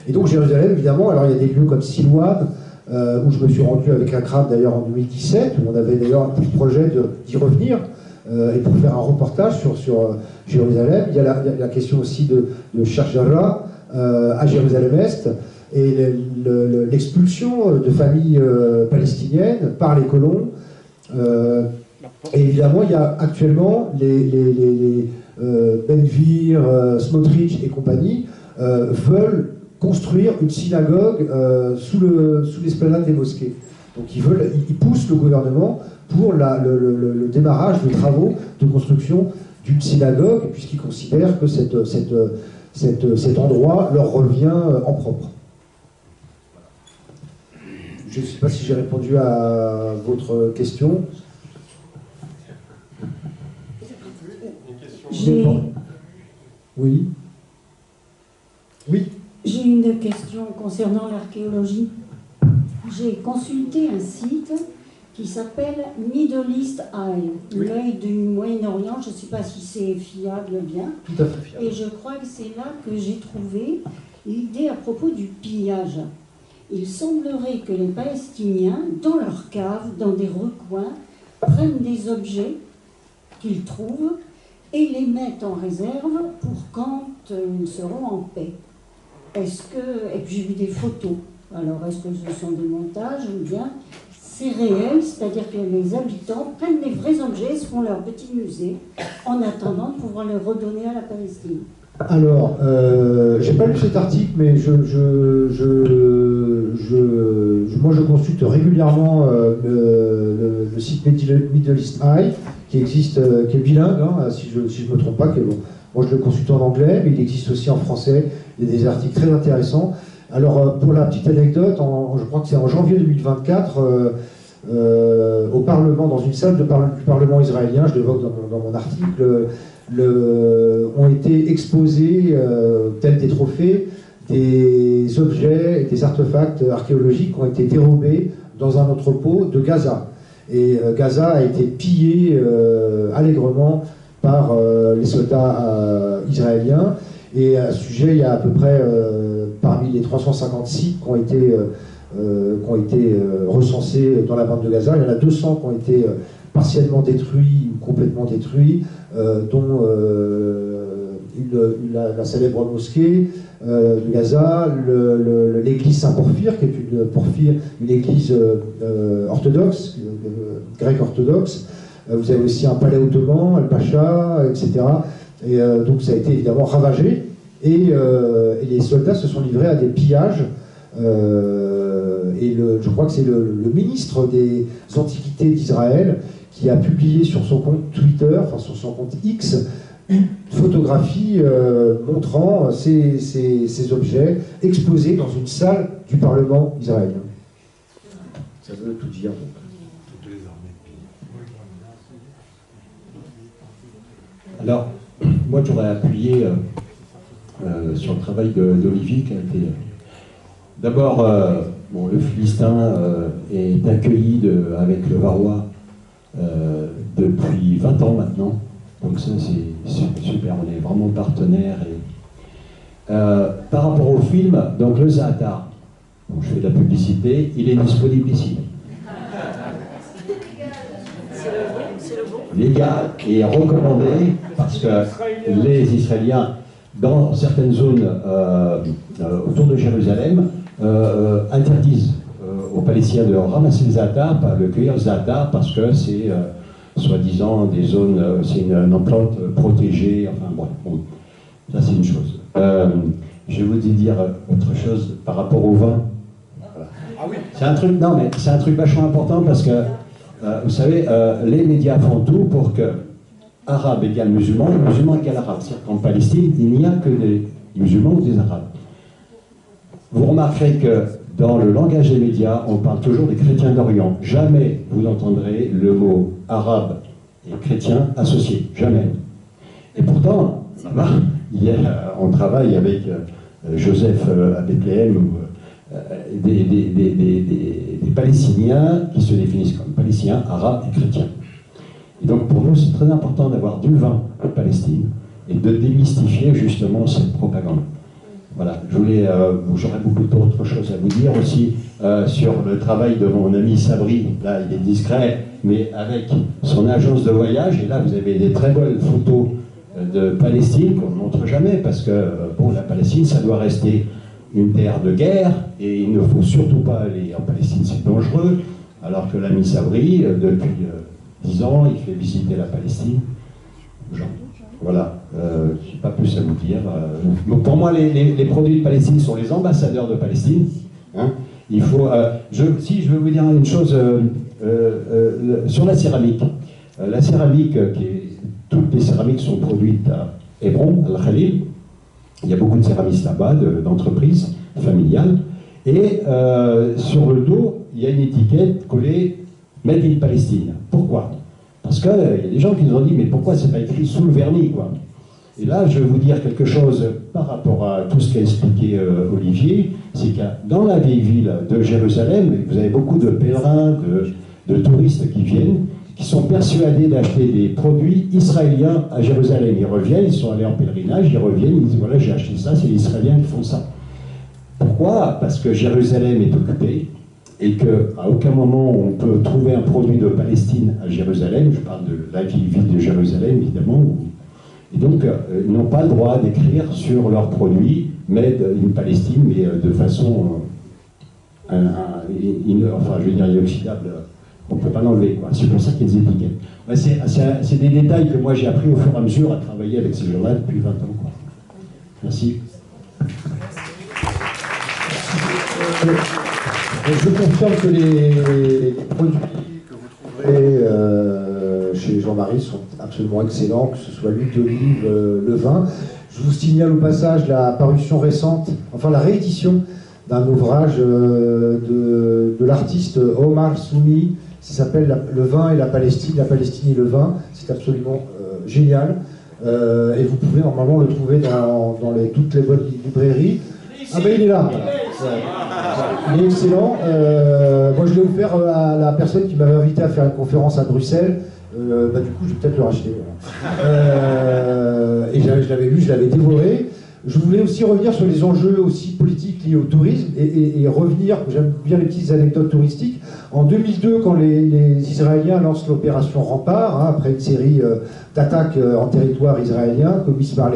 Et donc Jérusalem, évidemment, alors il y a des lieux comme Silouane, où je me suis rendu avec Akram d'ailleurs en 2017, où on avait d'ailleurs un projet d'y revenir, et pour faire un reportage sur Jérusalem. Il y a la question aussi de Sharjah à Jérusalem-Est, et l'expulsion de familles palestiniennes par les colons. Et évidemment, il y a actuellement les Ben-Gvir, Smotrich et compagnie veulent construire une synagogue sous l'esplanade des mosquées. Donc ils poussent le gouvernement pour le démarrage de travaux de construction d'une synagogue, puisqu'ils considèrent que cet endroit leur revient en propre. Je ne sais pas si j'ai répondu à votre question. Oui. Oui. J'ai une question concernant l'archéologie. J'ai consulté un site qui s'appelle Middle East Eye, Oui. l'œil du Moyen-Orient. Je ne sais pas si c'est fiable bien. Tout à fait fiable. Et je crois que c'est là que j'ai trouvé l'idée à propos du pillage. Il semblerait que les Palestiniens, dans leurs caves, dans des recoins, prennent des objets qu'ils trouvent et les mettent en réserve pour quand ils seront en paix. Est-ce que, et puis j'ai vu des photos, alors est-ce que ce sont des montages ou bien c'est réel, c'est-à-dire que les habitants prennent des vrais objets, se font leur petit musée, en attendant de pouvoir les redonner à la Palestine? Alors, j'ai pas lu cet article, mais moi je consulte régulièrement le site Middle East Eye, qui existe, qui est bilingue, hein, si je ne me trompe pas. Moi je le consulte en anglais, mais il existe aussi en français. Il y a des articles très intéressants. Alors, pour la petite anecdote, je crois que c'est en janvier 2024, au Parlement, dans une salle du Parlement israélien, je l'évoque dans mon article, ont été exposés, tels des trophées, des objets et des artefacts archéologiques qui ont été dérobés dans un entrepôt de Gaza. Et Gaza a été pillé allègrement par les soldats israéliens. Et à ce sujet, il y a à peu près, parmi les 350 sites qui ont été recensés dans la bande de Gaza, il y en a 200 qui ont été partiellement détruits ou complètement détruits, dont la célèbre mosquée de Gaza, l'église Saint-Porphyre, qui est une église orthodoxe, grecque orthodoxe. Vous avez aussi un palais ottoman, Al-Pacha, etc. Et donc ça a été évidemment ravagé, et les soldats se sont livrés à des pillages. Je crois que c'est le ministre des Antiquités d'Israël qui a publié sur son compte Twitter, enfin sur son compte X, une photographie montrant ces objets exposés dans une salle du Parlement israélien. Ça veut tout dire. Alors, moi j'aurais appuyé sur le travail d'Olivier qui a été... D'abord, le Philistin est accueilli avec le Varois depuis 20 ans maintenant. Donc ça c'est super, on est vraiment partenaires. Par rapport au film, donc le Zaatar, je fais de la publicité, il est disponible ici. Légal et recommandé parce que les Israéliens, dans certaines zones autour de Jérusalem, interdisent aux Palestiniens de ramasser le Zaatar, de cueillir le Zaatar, parce que c'est soi-disant des zones, c'est une plante protégée, enfin bon, ça c'est une chose. Je vais vous dire autre chose par rapport au vin. Voilà. Ah oui. C'est un truc, non mais c'est un truc vachement important parce que vous savez, les médias font tout pour que arabe égale musulman et musulman égale arabe. C'est-à-dire qu'en Palestine, il n'y a que des musulmans ou des arabes. Vous remarquerez que dans le langage des médias, on parle toujours des chrétiens d'Orient. Jamais vous n'entendrez le mot arabe et chrétien associés. Jamais. Et pourtant, là-bas, on travaille avec Joseph à Bethléem, des Palestiniens qui se définissent comme Palestiniens, Arabes et chrétiens. Et donc pour nous, c'est très important d'avoir du vin en Palestine et de démystifier justement cette propagande. Voilà, j'aurais beaucoup d'autres choses à vous dire aussi sur le travail de mon ami Sabri. Là, il est discret, mais avec son agence de voyage, et là, vous avez des très belles photos de Palestine qu'on ne montre jamais, parce que, bon, la Palestine, ça doit rester une terre de guerre, et il ne faut surtout pas aller en Palestine, c'est dangereux, alors que l'ami Sabri, depuis 10 ans, il fait visiter la Palestine aux gens. Voilà, je n'ai pas plus à vous dire. Donc pour moi, les produits de Palestine sont les ambassadeurs de Palestine. Hein. Il faut, si je veux vous dire une chose sur la céramique. La céramique, toutes les céramiques sont produites à Hébron, à Al-Khalil. Il y a beaucoup de céramistes là-bas, d'entreprises familiales. Et sur le dos, il y a une étiquette collée Made in Palestine. Pourquoi ? Parce qu'il y a des gens qui nous ont dit, mais pourquoi c'est pas écrit sous le vernis, quoi ? Et là, je vais vous dire quelque chose par rapport à tout ce qu'a expliqué Olivier, c'est que dans la vieille ville de Jérusalem, vous avez beaucoup de pèlerins, de touristes qui viennent, qui sont persuadés d'acheter des produits israéliens à Jérusalem. Ils reviennent, ils sont allés en pèlerinage, ils reviennent, ils disent voilà, j'ai acheté ça, c'est les Israéliens qui font ça. Pourquoi? Parce que Jérusalem est occupée et qu'à aucun moment on peut trouver un produit de Palestine à Jérusalem. Je parle de la vieille ville de Jérusalem, évidemment. Et donc, ils n'ont pas le droit d'écrire sur leurs produits Made in Palestine, mais de façon, enfin, je veux dire, inoxydable. On ne peut pas l'enlever, quoi. C'est pour ça qu'il y a des étiquettes. C'est des détails que moi j'ai appris au fur et à mesure à travailler avec ces gens-là depuis 20 ans, quoi. Merci. Je confirme que les produits que vous trouverez chez Jean-Marie sont absolument excellents, que ce soit l'huile d'olive, le vin. Je vous signale au passage la parution récente, enfin la réédition d'un ouvrage de l'artiste Omar Soumi, qui s'appelle Le vin et la Palestine et le vin. C'est absolument génial. Et vous pouvez normalement le trouver dans toutes les bonnes librairies. Ah ben il est là. Ouais. Il est excellent. Moi je l'ai offert à la personne qui m'avait invité à faire une conférence à Bruxelles. Du coup je vais peut-être le racheter. Et je l'avais lu, je l'avais dévoré. Je voulais aussi revenir sur les enjeux aussi politiques liés au tourisme et revenir, j'aime bien les petites anecdotes touristiques. En 2002, quand les Israéliens lancent l'opération Rempart, après une série d'attaques en territoire israélien commises par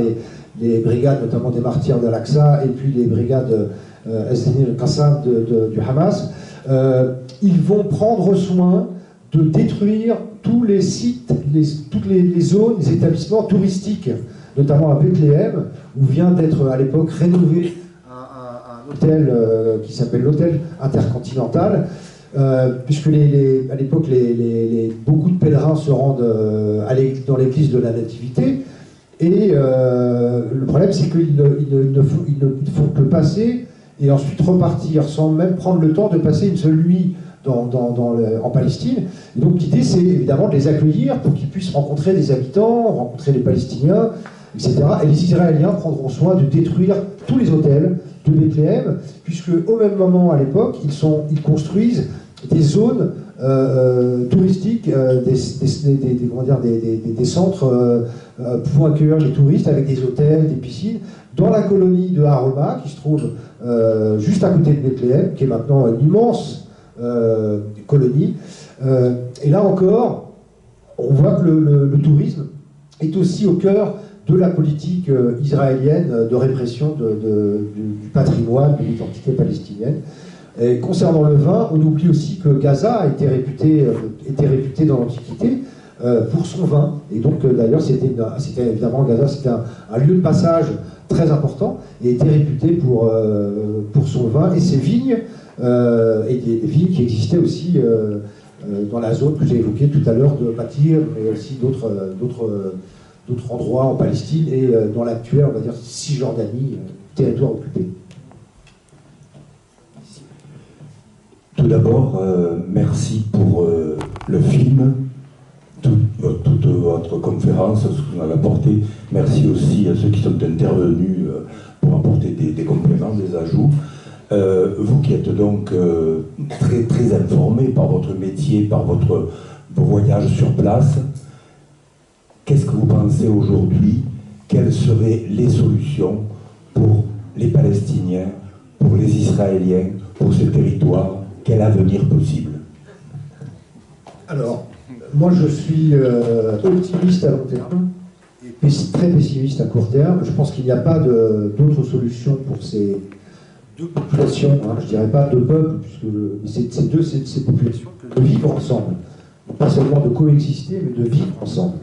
les brigades, notamment des martyrs d'Al-Aqsa et puis les brigades Qassam du Hamas, ils vont prendre soin de détruire tous les sites, toutes les zones, les établissements touristiques, notamment à Bethléem, où vient d'être à l'époque rénové un hôtel qui s'appelle l'hôtel Intercontinental, puisque à l'époque beaucoup de pèlerins se rendent dans l'église de la Nativité, et le problème c'est qu'ils ne font que passer et ensuite repartir sans même prendre le temps de passer une seule nuit en Palestine. Et donc l'idée c'est évidemment de les accueillir pour qu'ils puissent rencontrer des habitants, rencontrer les Palestiniens, etc. Et les Israéliens prendront soin de détruire tous les hôtels de Bethléem, puisque au même moment à l'époque, ils construisent des zones touristiques, des centres pouvant accueillir les touristes avec des hôtels, des piscines, dans la colonie de Haroma, qui se trouve juste à côté de Bethléem, qui est maintenant une immense colonie. Et là encore, on voit que le tourisme est aussi au cœur de la politique israélienne de répression du patrimoine, de l'identité palestinienne. Et concernant le vin, on oublie aussi que Gaza était réputé dans l'Antiquité pour son vin. Et donc d'ailleurs, c'était évidemment Gaza, c'était un lieu de passage très important et était réputé pour son vin et ses vignes, et des vignes qui existaient aussi dans la zone que j'ai évoquée tout à l'heure de Matir, mais aussi d'autres endroits en Palestine et dans l'actuelle, on va dire, Cisjordanie, territoire occupé. Tout d'abord, merci pour le film, toute votre conférence, ce que vous avez apporté. Merci aussi à ceux qui sont intervenus pour apporter des compléments, des ajouts. Vous qui êtes donc très, très informés par votre métier, par vos voyages sur place, qu'est-ce que vous pensez aujourd'hui? Quelles seraient les solutions pour les Palestiniens, pour les Israéliens, pour ces territoires? Quel avenir possible? Alors, moi je suis optimiste à long terme et très pessimiste à court terme. Je pense qu'il n'y a pas d'autre solution pour ces deux populations, je ne dirais pas deux peuples, puisque c'est ces populations que de vivre ensemble. Pas seulement de coexister, mais de vivre ensemble.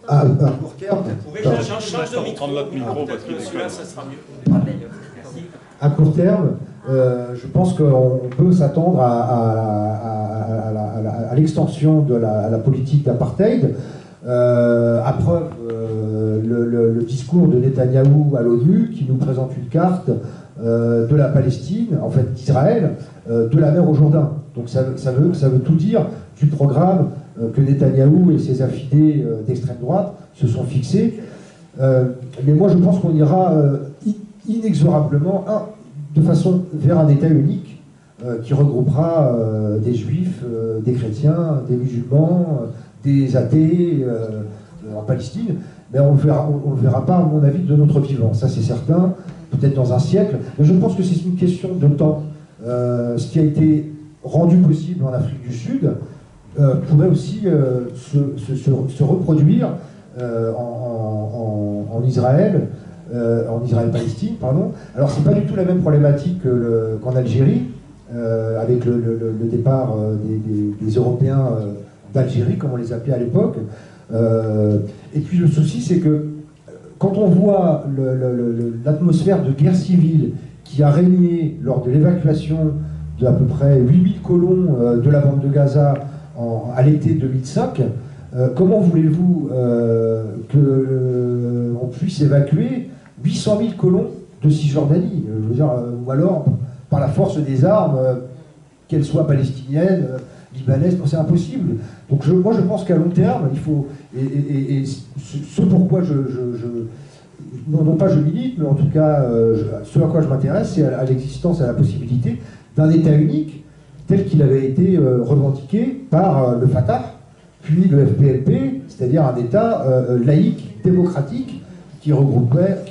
À court terme. Change de micro. Celui-là, ça sera mieux. À court terme, je pense qu'on peut s'attendre à l'extension de la politique d'apartheid. À preuve, le discours de Netanyahou à l'ONU qui nous présente une carte de la Palestine, en fait d'Israël, de la mer au Jourdain. Donc ça veut tout dire. du programme que Netanyahou et ses affidés d'extrême droite se sont fixés. Mais moi, je pense qu'on ira inexorablement de façon vers un État unique qui regroupera des juifs, des chrétiens, des musulmans, des athées en Palestine. Mais on ne le verra pas, à mon avis, de notre vivant. Ça, c'est certain, peut-être dans un siècle. Mais je pense que c'est une question de temps. Ce qui a été rendu possible en Afrique du Sud pourrait aussi se reproduire en Israël, en Israël-Palestine, pardon. Alors, c'est pas du tout la même problématique qu'en Algérie, avec le départ des Européens d'Algérie, comme on les appelait à l'époque. Et puis le souci, c'est que quand on voit l'atmosphère de guerre civile qui a régné lors de l'évacuation d'à peu près 8000 colons de la bande de Gaza à l'été 2005, comment voulez-vous qu'on puisse évacuer 800 000 colons de Cisjordanie, je veux dire, ou alors par la force des armes, qu'elles soient palestiniennes, libanaises, c'est impossible. Donc moi je pense qu'à long terme, il faut, et ce pourquoi non pas je milite, mais en tout cas ce à quoi je m'intéresse, c'est à l'existence, à la possibilité d'un État unique tel qu'il avait été revendiqué par le Fatah, puis le FPLP, c'est-à-dire un État laïque, démocratique, qui regrouperait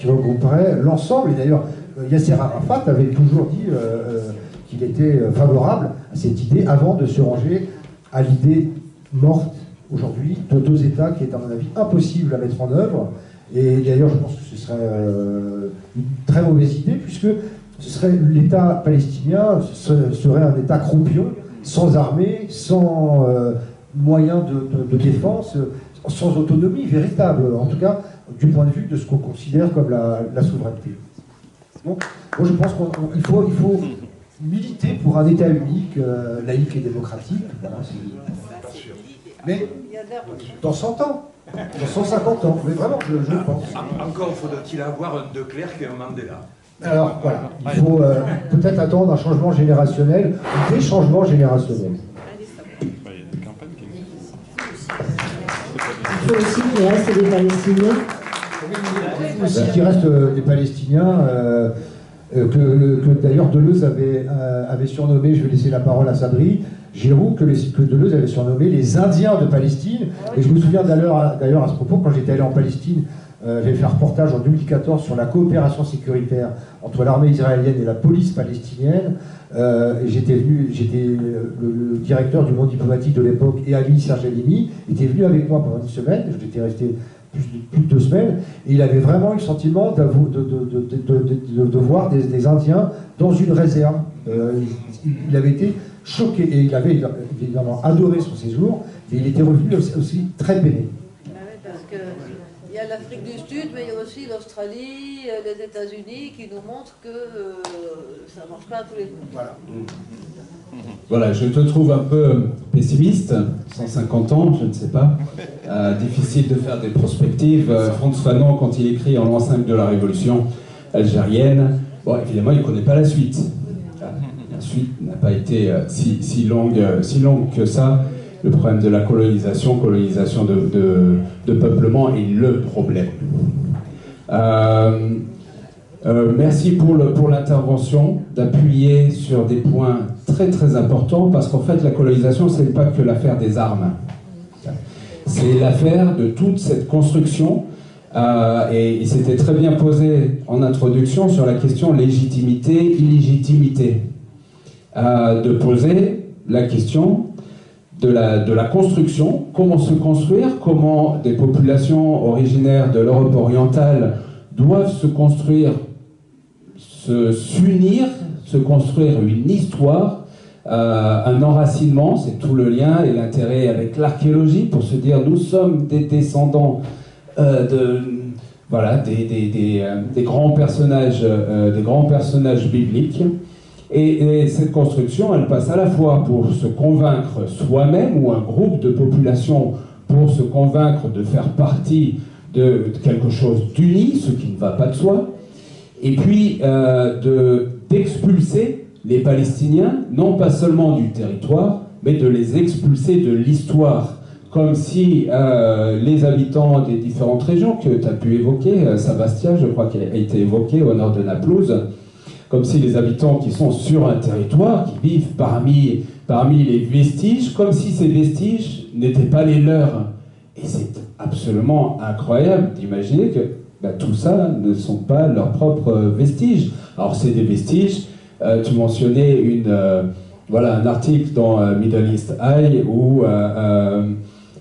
l'ensemble. Et d'ailleurs, Yasser Arafat avait toujours dit qu'il était favorable à cette idée avant de se ranger à l'idée morte aujourd'hui de deux États qui est à mon avis impossible à mettre en œuvre. Et d'ailleurs, je pense que ce serait une très mauvaise idée, puisque ce serait l'État palestinien serait un État croupion, sans armée, sans moyens de défense, sans autonomie véritable, en tout cas du point de vue de ce qu'on considère comme la souveraineté. Donc, moi je pense qu'il faut militer pour un État unique, laïque et démocratique. Voilà, mais dans 100 ans, dans 150 ans, mais vraiment, je pense. Encore faudra-t-il avoir un De Klerk et un Mandela. Alors voilà, il faut peut-être attendre un changement générationnel, ou des changements générationnels. Il faut aussi qu'il reste des Palestiniens. Aussi qu'il reste des Palestiniens, que d'ailleurs Deleuze avait surnommé, je vais laisser la parole à Sabri, Giroud, que Deleuze avait surnommé les Indiens de Palestine. Et je me souviens d'ailleurs à ce propos, quand j'étais allé en Palestine, j'avais fait un reportage en 2014 sur la coopération sécuritaire entre l'armée israélienne et la police palestinienne. Et j'étais le directeur du monde diplomatique de l'époque, et Ali Serjalini, était venu avec moi pendant une semaine. J'étais resté plus de 2 semaines, et il avait vraiment eu le sentiment de voir des Indiens dans une réserve. Il avait été choqué, et il avait évidemment adoré son séjour, et il était revenu aussi très peiné. Parce que il y a l'Afrique du Sud, mais il y a aussi l'Australie, les États-Unis qui nous montrent que ça ne marche pas à tous les coups. Voilà. Voilà, je te trouve un peu pessimiste, 150 ans, je ne sais pas. Difficile de faire des prospectives. Frantz Fanon, quand il écrit en l'an 5 de la Révolution algérienne, bon, évidemment, il ne connaît pas la suite. La suite n'a pas été si longue que ça. Le problème de la colonisation de peuplement est le problème. Merci pour l'intervention, d'appuyer sur des points très très importants, parce qu'en fait la colonisation, ce n'est pas que l'affaire des armes. C'est l'affaire de toute cette construction, et il s'était très bien posé en introduction sur la question légitimité-illégitimité, de poser la question de la construction, comment se construire, comment des populations originaires de l'Europe orientale doivent se construire, s'unir, se construire une histoire, un enracinement, c'est tout le lien et l'intérêt avec l'archéologie, pour se dire nous sommes des descendants des grands personnages bibliques. Et cette construction, elle passe à la fois pour se convaincre soi-même, ou un groupe de population pour se convaincre de faire partie de quelque chose d'uni, ce qui ne va pas de soi, et puis d'expulser les Palestiniens, non pas seulement du territoire, mais de les expulser de l'histoire. Comme si les habitants des différentes régions que tu as pu évoquer, Sabastia, je crois qu'elle a été évoquée au nord de Naplouse, comme si les habitants qui sont sur un territoire, qui vivent parmi les vestiges, comme si ces vestiges n'étaient pas les leurs. Et c'est absolument incroyable d'imaginer que tout ça ne sont pas leurs propres vestiges. Alors c'est des vestiges, tu mentionnais un article dans Middle East Eye où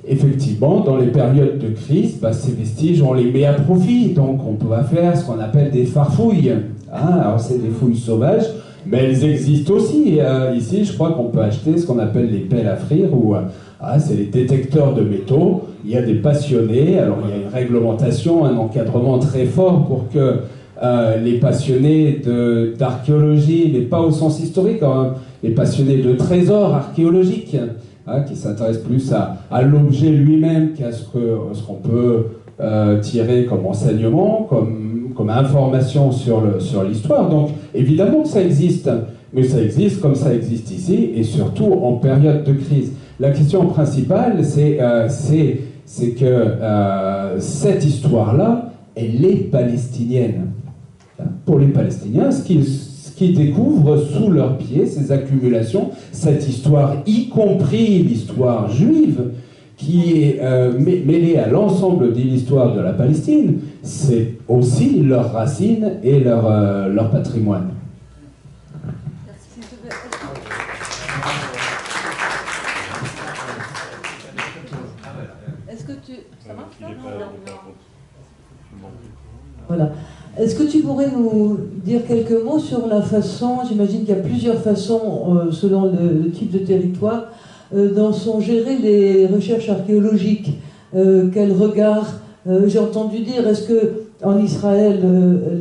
effectivement dans les périodes de crise, ces vestiges on les met à profit, donc on peut faire ce qu'on appelle des farfouilles. Alors c'est des fouilles sauvages, mais elles existent aussi. Ici je crois qu'on peut acheter ce qu'on appelle les pelles à frire, où c'est les détecteurs de métaux. Il y a des passionnés, alors il y a une réglementation, un encadrement très fort pour que les passionnés d'archéologie, mais pas au sens historique, les passionnés de trésors archéologiques, qui s'intéressent plus à l'objet lui-même qu'à ce qu'on peut tirer comme enseignement, comme information sur l'histoire. Donc évidemment que ça existe, mais ça existe comme ça existe ici, et surtout en période de crise. La question principale, c'est que cette histoire-là, elle est palestinienne. Pour les Palestiniens, ce qu'ils découvrent sous leurs pieds, ces accumulations, cette histoire, y compris l'histoire juive, qui est mêlée à l'ensemble de l'histoire de la Palestine, c'est aussi leurs racines et leur patrimoine. Ça marche là? Non. Voilà. Est-ce que tu pourrais nous dire quelques mots sur la façon, j'imagine qu'il y a plusieurs façons, selon le type de territoire, dont sont gérées les recherches archéologiques? Quel regard j'ai entendu dire, est-ce que en Israël,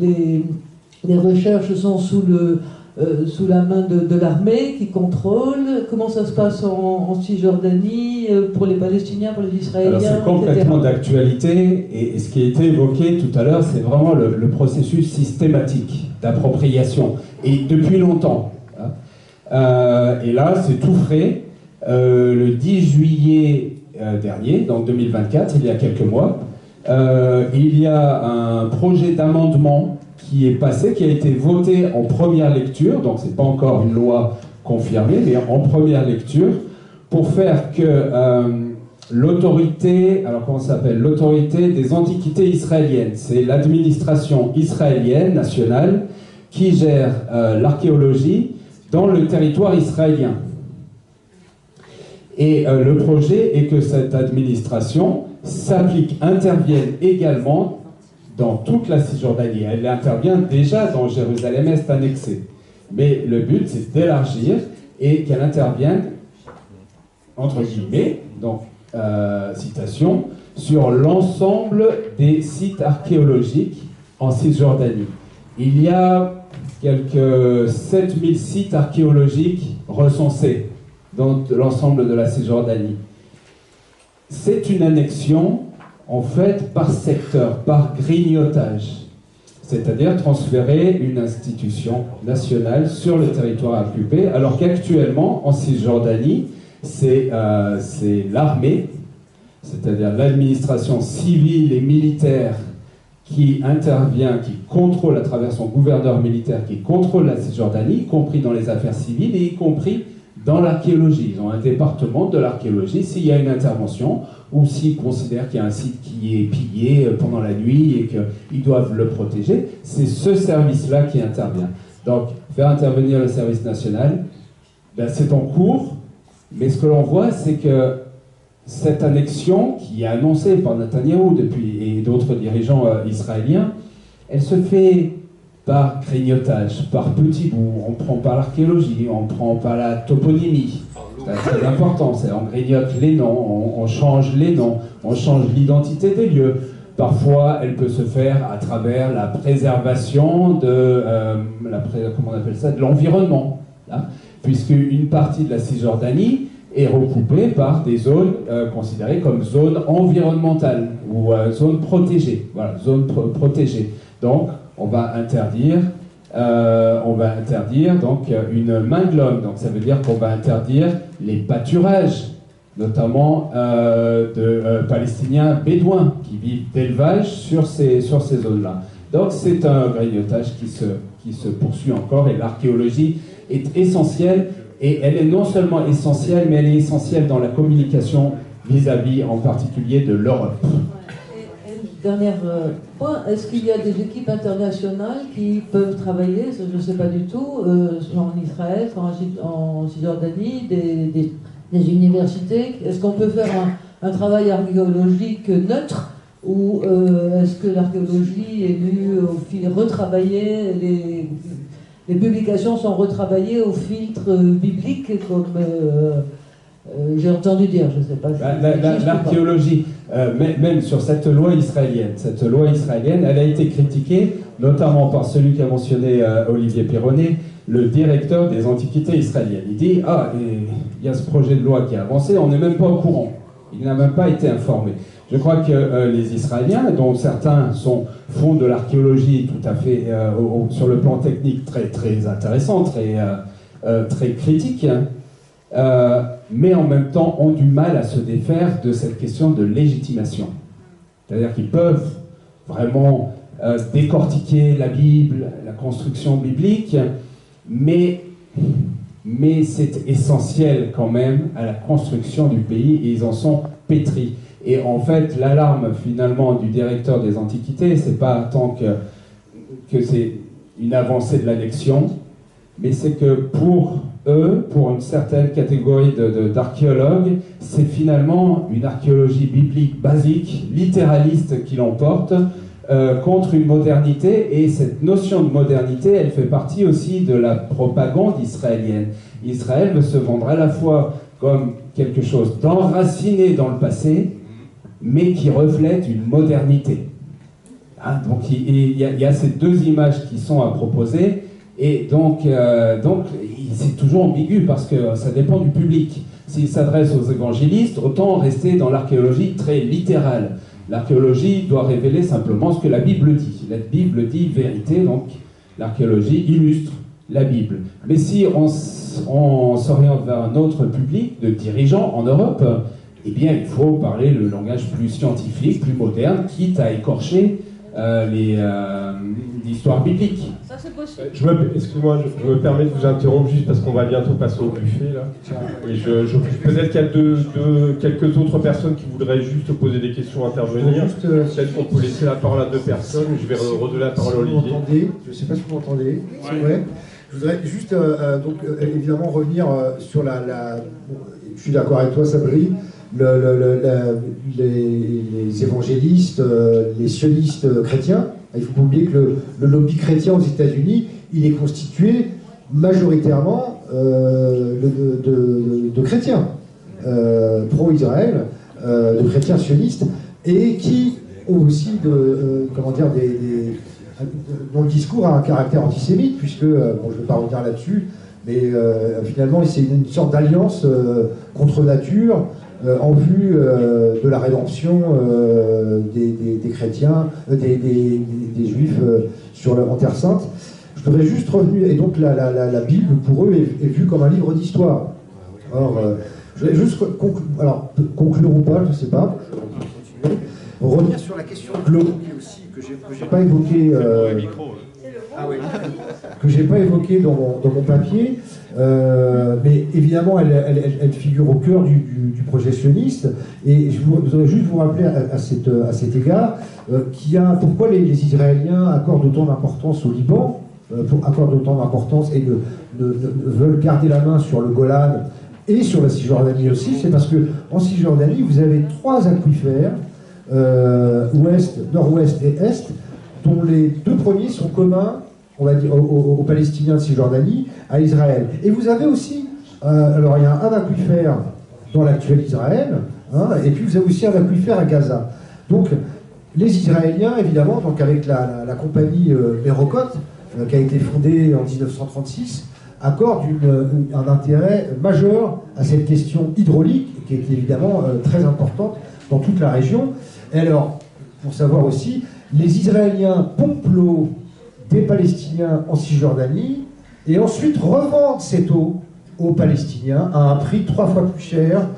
les recherches sont sous la main de l'armée qui contrôle? Comment ça se passe en Cisjordanie, pour les Palestiniens, pour les Israéliens? Alors c'est complètement d'actualité, et ce qui a été évoqué tout à l'heure, c'est vraiment le processus systématique d'appropriation, et depuis longtemps. Et là, c'est tout frais. Le 10 juillet dernier, donc 2024, il y a quelques mois, il y a un projet d'amendement qui est passé, qui a été voté en première lecture, donc c'est pas encore une loi confirmée, mais en première lecture, pour faire que l'autorité, alors comment ça s'appelle, l'autorité des antiquités israéliennes, c'est l'administration israélienne nationale qui gère l'archéologie dans le territoire israélien. Et le projet est que cette administration intervienne également dans toute la Cisjordanie. Elle intervient déjà dans Jérusalem-Est annexée. Mais le but, c'est d'élargir et qu'elle intervienne, entre guillemets, donc citation, sur l'ensemble des sites archéologiques en Cisjordanie. Il y a quelques 7000 sites archéologiques recensés dans l'ensemble de la Cisjordanie. C'est une annexion, en fait, par secteur, par grignotage. C'est-à-dire transférer une institution nationale sur le territoire occupé, alors qu'actuellement, en Cisjordanie, c'est l'armée, c'est-à-dire l'administration civile et militaire qui intervient, qui contrôle à travers son gouverneur militaire, qui contrôle la Cisjordanie, y compris dans les affaires civiles et y compris dans l'archéologie. Ils ont un département de l'archéologie. S'il y a une intervention ou s'ils considèrent qu'il y a un site qui est pillé pendant la nuit et qu'ils doivent le protéger, c'est ce service-là qui intervient. Donc, faire intervenir le service national, c'est en cours, mais ce que l'on voit, c'est que cette annexion, qui est annoncée par Netanyahou et d'autres dirigeants israéliens, elle se fait par grignotage, par petits bouts. On prend par l'archéologie, on prend par la toponymie. C'est très important, on grignote les noms, on change les noms, on change l'identité des lieux. Parfois, elle peut se faire à travers la préservation de l'environnement, puisque une partie de la Cisjordanie est recoupée par des zones considérées comme zones environnementales ou zones protégées. Voilà, zones protégées. Donc, on va interdire on va interdire donc une main de l'homme. Donc ça veut dire qu'on va interdire les pâturages, notamment de Palestiniens bédouins qui vivent d'élevage sur ces zones-là. Donc c'est un grignotage qui se poursuit encore, et l'archéologie est essentielle, et elle est non seulement essentielle, mais elle est essentielle dans la communication vis-à-vis en particulier de l'Europe. Dernier point, est-ce qu'il y a des équipes internationales qui peuvent travailler, je ne sais pas du tout, soit en Israël, soit en Cisjordanie, des universités? Est-ce qu'on peut faire un travail archéologique neutre, ou est-ce que l'archéologie est venue au fil retravailler, les publications sont retravaillées au filtre biblique, comme j'ai entendu dire, je ne sais pas si l'archéologie, même sur cette loi israélienne, elle a été critiquée, notamment par celui qu'a mentionné Olivier Perronnet, le directeur des antiquités israéliennes. Il dit, il y a ce projet de loi qui a avancé, on n'est même pas au courant, il n'a même pas été informé. Je crois que les Israéliens, dont certains font de l'archéologie tout à fait, sur le plan technique, très, très intéressant, très critique, mais en même temps ont du mal à se défaire de cette question de légitimation. C'est-à-dire qu'ils peuvent vraiment décortiquer la Bible, la construction biblique, mais c'est essentiel quand même à la construction du pays, et ils en sont pétris. Et en fait, l'alarme finalement du directeur des Antiquités, c'est pas tant que c'est une avancée de l'annexion, mais c'est que pour eux, pour une certaine catégorie d'archéologues, c'est finalement une archéologie biblique basique, littéraliste qui l'emporte, contre une modernité, et cette notion de modernité, elle fait partie aussi de la propagande israélienne. Israël veut se vendre à la fois comme quelque chose d'enraciné dans le passé, mais qui reflète une modernité. Donc il y a ces deux images qui sont à proposer, et donc c'est toujours ambigu, parce que ça dépend du public. S'il s'adresse aux évangélistes, autant rester dans l'archéologie très littérale. L'archéologie doit révéler simplement ce que la Bible dit. La Bible dit vérité, donc l'archéologie illustre la Bible. Mais si on s'oriente vers un autre public de dirigeants en Europe, eh bien il faut parler le langage plus scientifique, plus moderne, quitte à écorcher l'histoire biblique. Ça c'est possible. Excuse-moi, je me permets de vous interrompre juste parce qu'on va bientôt passer au buffet là. Et peut-être qu'il y a quelques autres personnes qui voudraient juste poser des questions, intervenir. Peut-être qu'on peut laisser la parole à deux personnes. Je vais redonner la parole à Olivier. Je ne sais pas si vous m'entendez. C'est vrai. Je voudrais juste évidemment revenir sur je suis d'accord avec toi, Sabri. Les évangélistes, les sionistes chrétiens, il ne faut pas oublier que le lobby chrétien aux États-Unis, il est constitué majoritairement de chrétiens pro-Israël, de chrétiens sionistes, et qui ont aussi dont le discours a un caractère antisémite, puisque, je ne vais pas revenir là-dessus, mais finalement c'est une sorte d'alliance contre nature, en vue de la rédemption des chrétiens, des juifs en Terre Sainte. Je voudrais juste revenir, et donc la Bible pour eux est vue comme un livre d'histoire. Or, je vais juste conclure ou pas, je ne sais pas. Revenir sur la question de l'eau aussi, que j'ai pas évoqué. Que j'ai pas évoqué dans mon papier, mais évidemment elle figure au cœur du projet sioniste, et je voudrais juste vous rappeler à cet égard pourquoi les Israéliens accordent autant d'importance au Liban, accordent autant d'importance et veulent garder la main sur le Golan et sur la Cisjordanie aussi. C'est parce que en Cisjordanie vous avez 3 aquifères, ouest, nord-ouest et est, dont les 2 premiers sont communs, on va dire, aux Palestiniens de Cisjordanie, à Israël. Et vous avez aussi, alors il y a un aquifère dans l'actuel Israël, et puis vous avez aussi un aquifère à Gaza. Donc les Israéliens, évidemment, donc avec la compagnie Merokot, qui a été fondée en 1936, accordent un intérêt majeur à cette question hydraulique, qui est évidemment très importante dans toute la région. Et alors, pour savoir aussi, les Israéliens pompent l'eau des Palestiniens en Cisjordanie et ensuite revendre cette eau aux Palestiniens à un prix 3 fois plus cher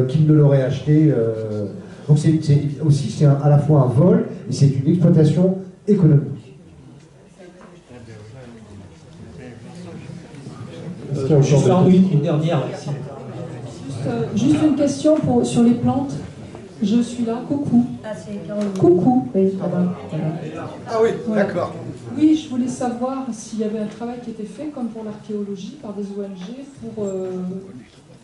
qu'ils ne l'auraient acheté. Donc c'est à la fois un vol et c'est une exploitation économique. Une dernière. Juste une question sur les plantes. Je suis là, coucou. Ah, c'est Caroline. Coucou. Oui, ça va. Ah oui, d'accord. Oui, je voulais savoir s'il y avait un travail qui était fait, comme pour l'archéologie, par des ONG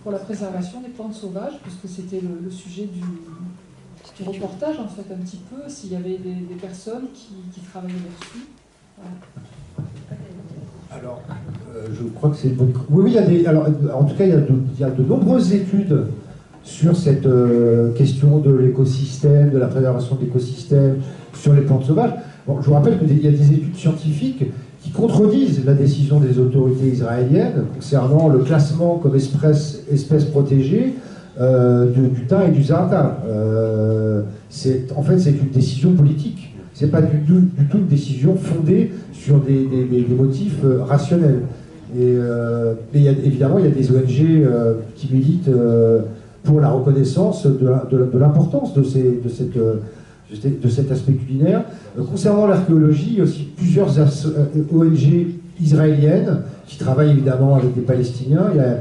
pour la préservation des plantes sauvages, puisque c'était le sujet du reportage, en fait, un petit peu, s'il y avait des personnes qui travaillaient là-dessus. Voilà. Alors, je crois que c'est... Oui, il y a des... Alors, en tout cas, il y a de nombreuses études sur cette question de l'écosystème, de la préservation de l'écosystème, sur les plantes sauvages. Bon, je vous rappelle qu'il y a des études scientifiques qui contredisent la décision des autorités israéliennes concernant le classement comme espèce protégée du thym et du za'atar. En fait, c'est une décision politique. C'est pas du tout une décision fondée sur des motifs rationnels. Et évidemment, il y a des ONG qui militent pour la reconnaissance de l'importance de cet aspect culinaire. Concernant l'archéologie, il y a aussi plusieurs ONG israéliennes qui travaillent évidemment avec des Palestiniens. Il y a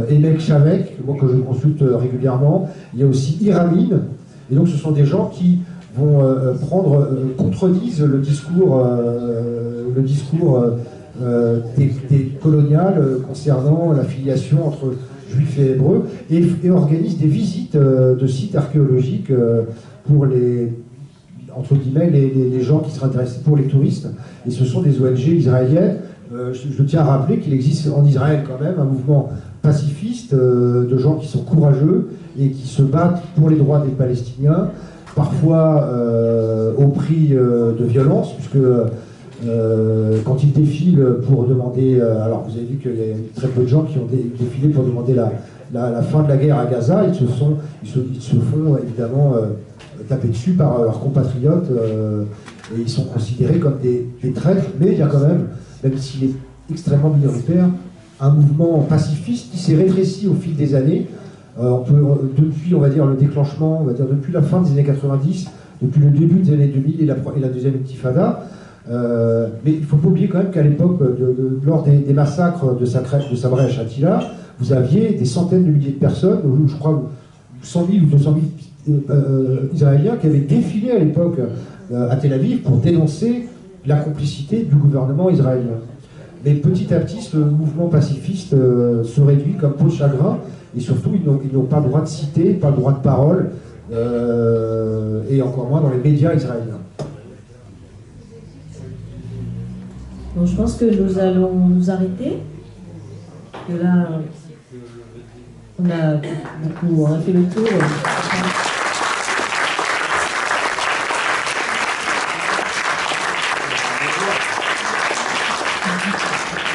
Emek Shavek, que je consulte régulièrement. Il y a aussi Iramine. Et donc ce sont des gens qui vont contredisent le discours des coloniales concernant la filiation entre juifs et hébreux et organisent des visites de sites archéologiques pour entre guillemets, les gens qui seraient intéressés, pour les touristes. Et ce sont des ONG israéliennes. Je tiens à rappeler qu'il existe en Israël quand même un mouvement pacifiste de gens qui sont courageux et qui se battent pour les droits des Palestiniens, parfois au prix de violence, puisque quand ils défilent pour demander... alors vous avez vu qu'il y a très peu de gens qui ont défilé pour demander la fin de la guerre à Gaza. Ils se font évidemment taper dessus par leurs compatriotes et ils sont considérés comme des traîtres, mais il y a quand même s'il est extrêmement minoritaire, un mouvement pacifiste qui s'est rétréci au fil des années. Depuis, on va dire, le déclenchement, depuis la fin des années 90, depuis le début des années 2000 et la deuxième intifada. Mais il ne faut pas oublier quand même qu'à l'époque, lors des massacres de Sabra et Shatila, vous aviez des centaines de milliers de personnes, je crois 100 000 ou 200 000 Israéliens qui avaient défilé à l'époque à Tel Aviv pour dénoncer la complicité du gouvernement israélien. Mais petit à petit, ce mouvement pacifiste se réduit comme peau de chagrin, et surtout, ils n'ont pas le droit de citer, pas le droit de parole, et encore moins dans les médias israéliens. Donc je pense que nous allons nous arrêter. Que là, on a fait le tour.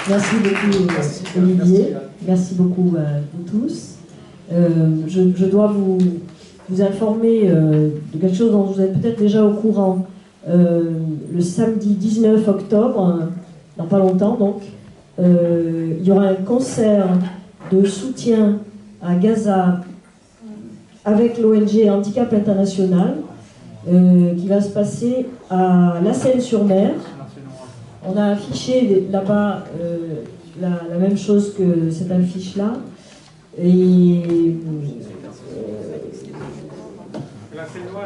Merci beaucoup Olivier, merci beaucoup à vous tous. Je dois vous informer de quelque chose dont vous êtes peut-être déjà au courant. Le samedi 19 octobre, dans pas longtemps donc, il y aura un concert de soutien à Gaza avec l'ONG Handicap International qui va se passer à La Seyne-sur-Mer. On a affiché là-bas la même chose que cette affiche-là. Et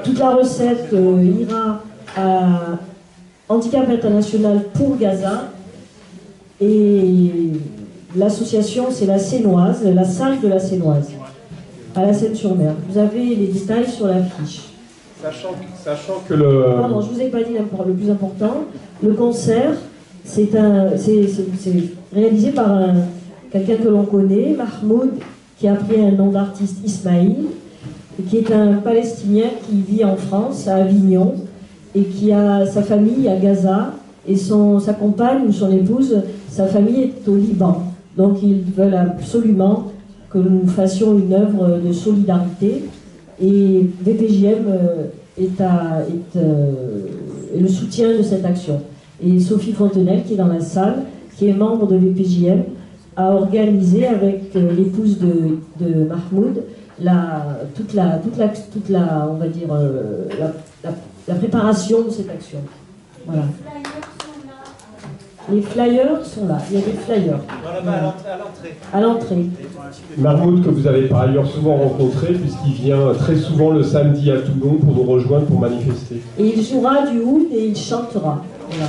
toute la recette ira à Handicap International pour Gaza. Et l'association, c'est la Sénoise, la salle de la Sénoise, à La Seyne-sur-Mer. Vous avez les détails sur l'affiche. Sachant que le... Pardon, je ne vous ai pas dit le plus important. Le concert, c'est réalisé par quelqu'un que l'on connaît, Mahmoud, qui a pris un nom d'artiste Ismaïl, et qui est un Palestinien qui vit en France, à Avignon, et qui a sa famille à Gaza, et sa compagne ou son épouse, sa famille est au Liban. Donc ils veulent absolument que nous fassions une œuvre de solidarité, et VPJM est le soutien de cette action. Et Sophie Fontenelle, qui est dans la salle, qui est membre de l'EPJM, a organisé avec l'épouse de Mahmoud toute la on va dire, la préparation de cette action. Voilà. Les flyers sont là. Il y a des flyers. Voilà, à l'entrée. À l'entrée. Mahmoud, que vous avez par ailleurs souvent rencontré, puisqu'il vient très souvent le samedi à Toulon pour nous rejoindre pour manifester. Et il jouera du oud et il chantera. Voilà.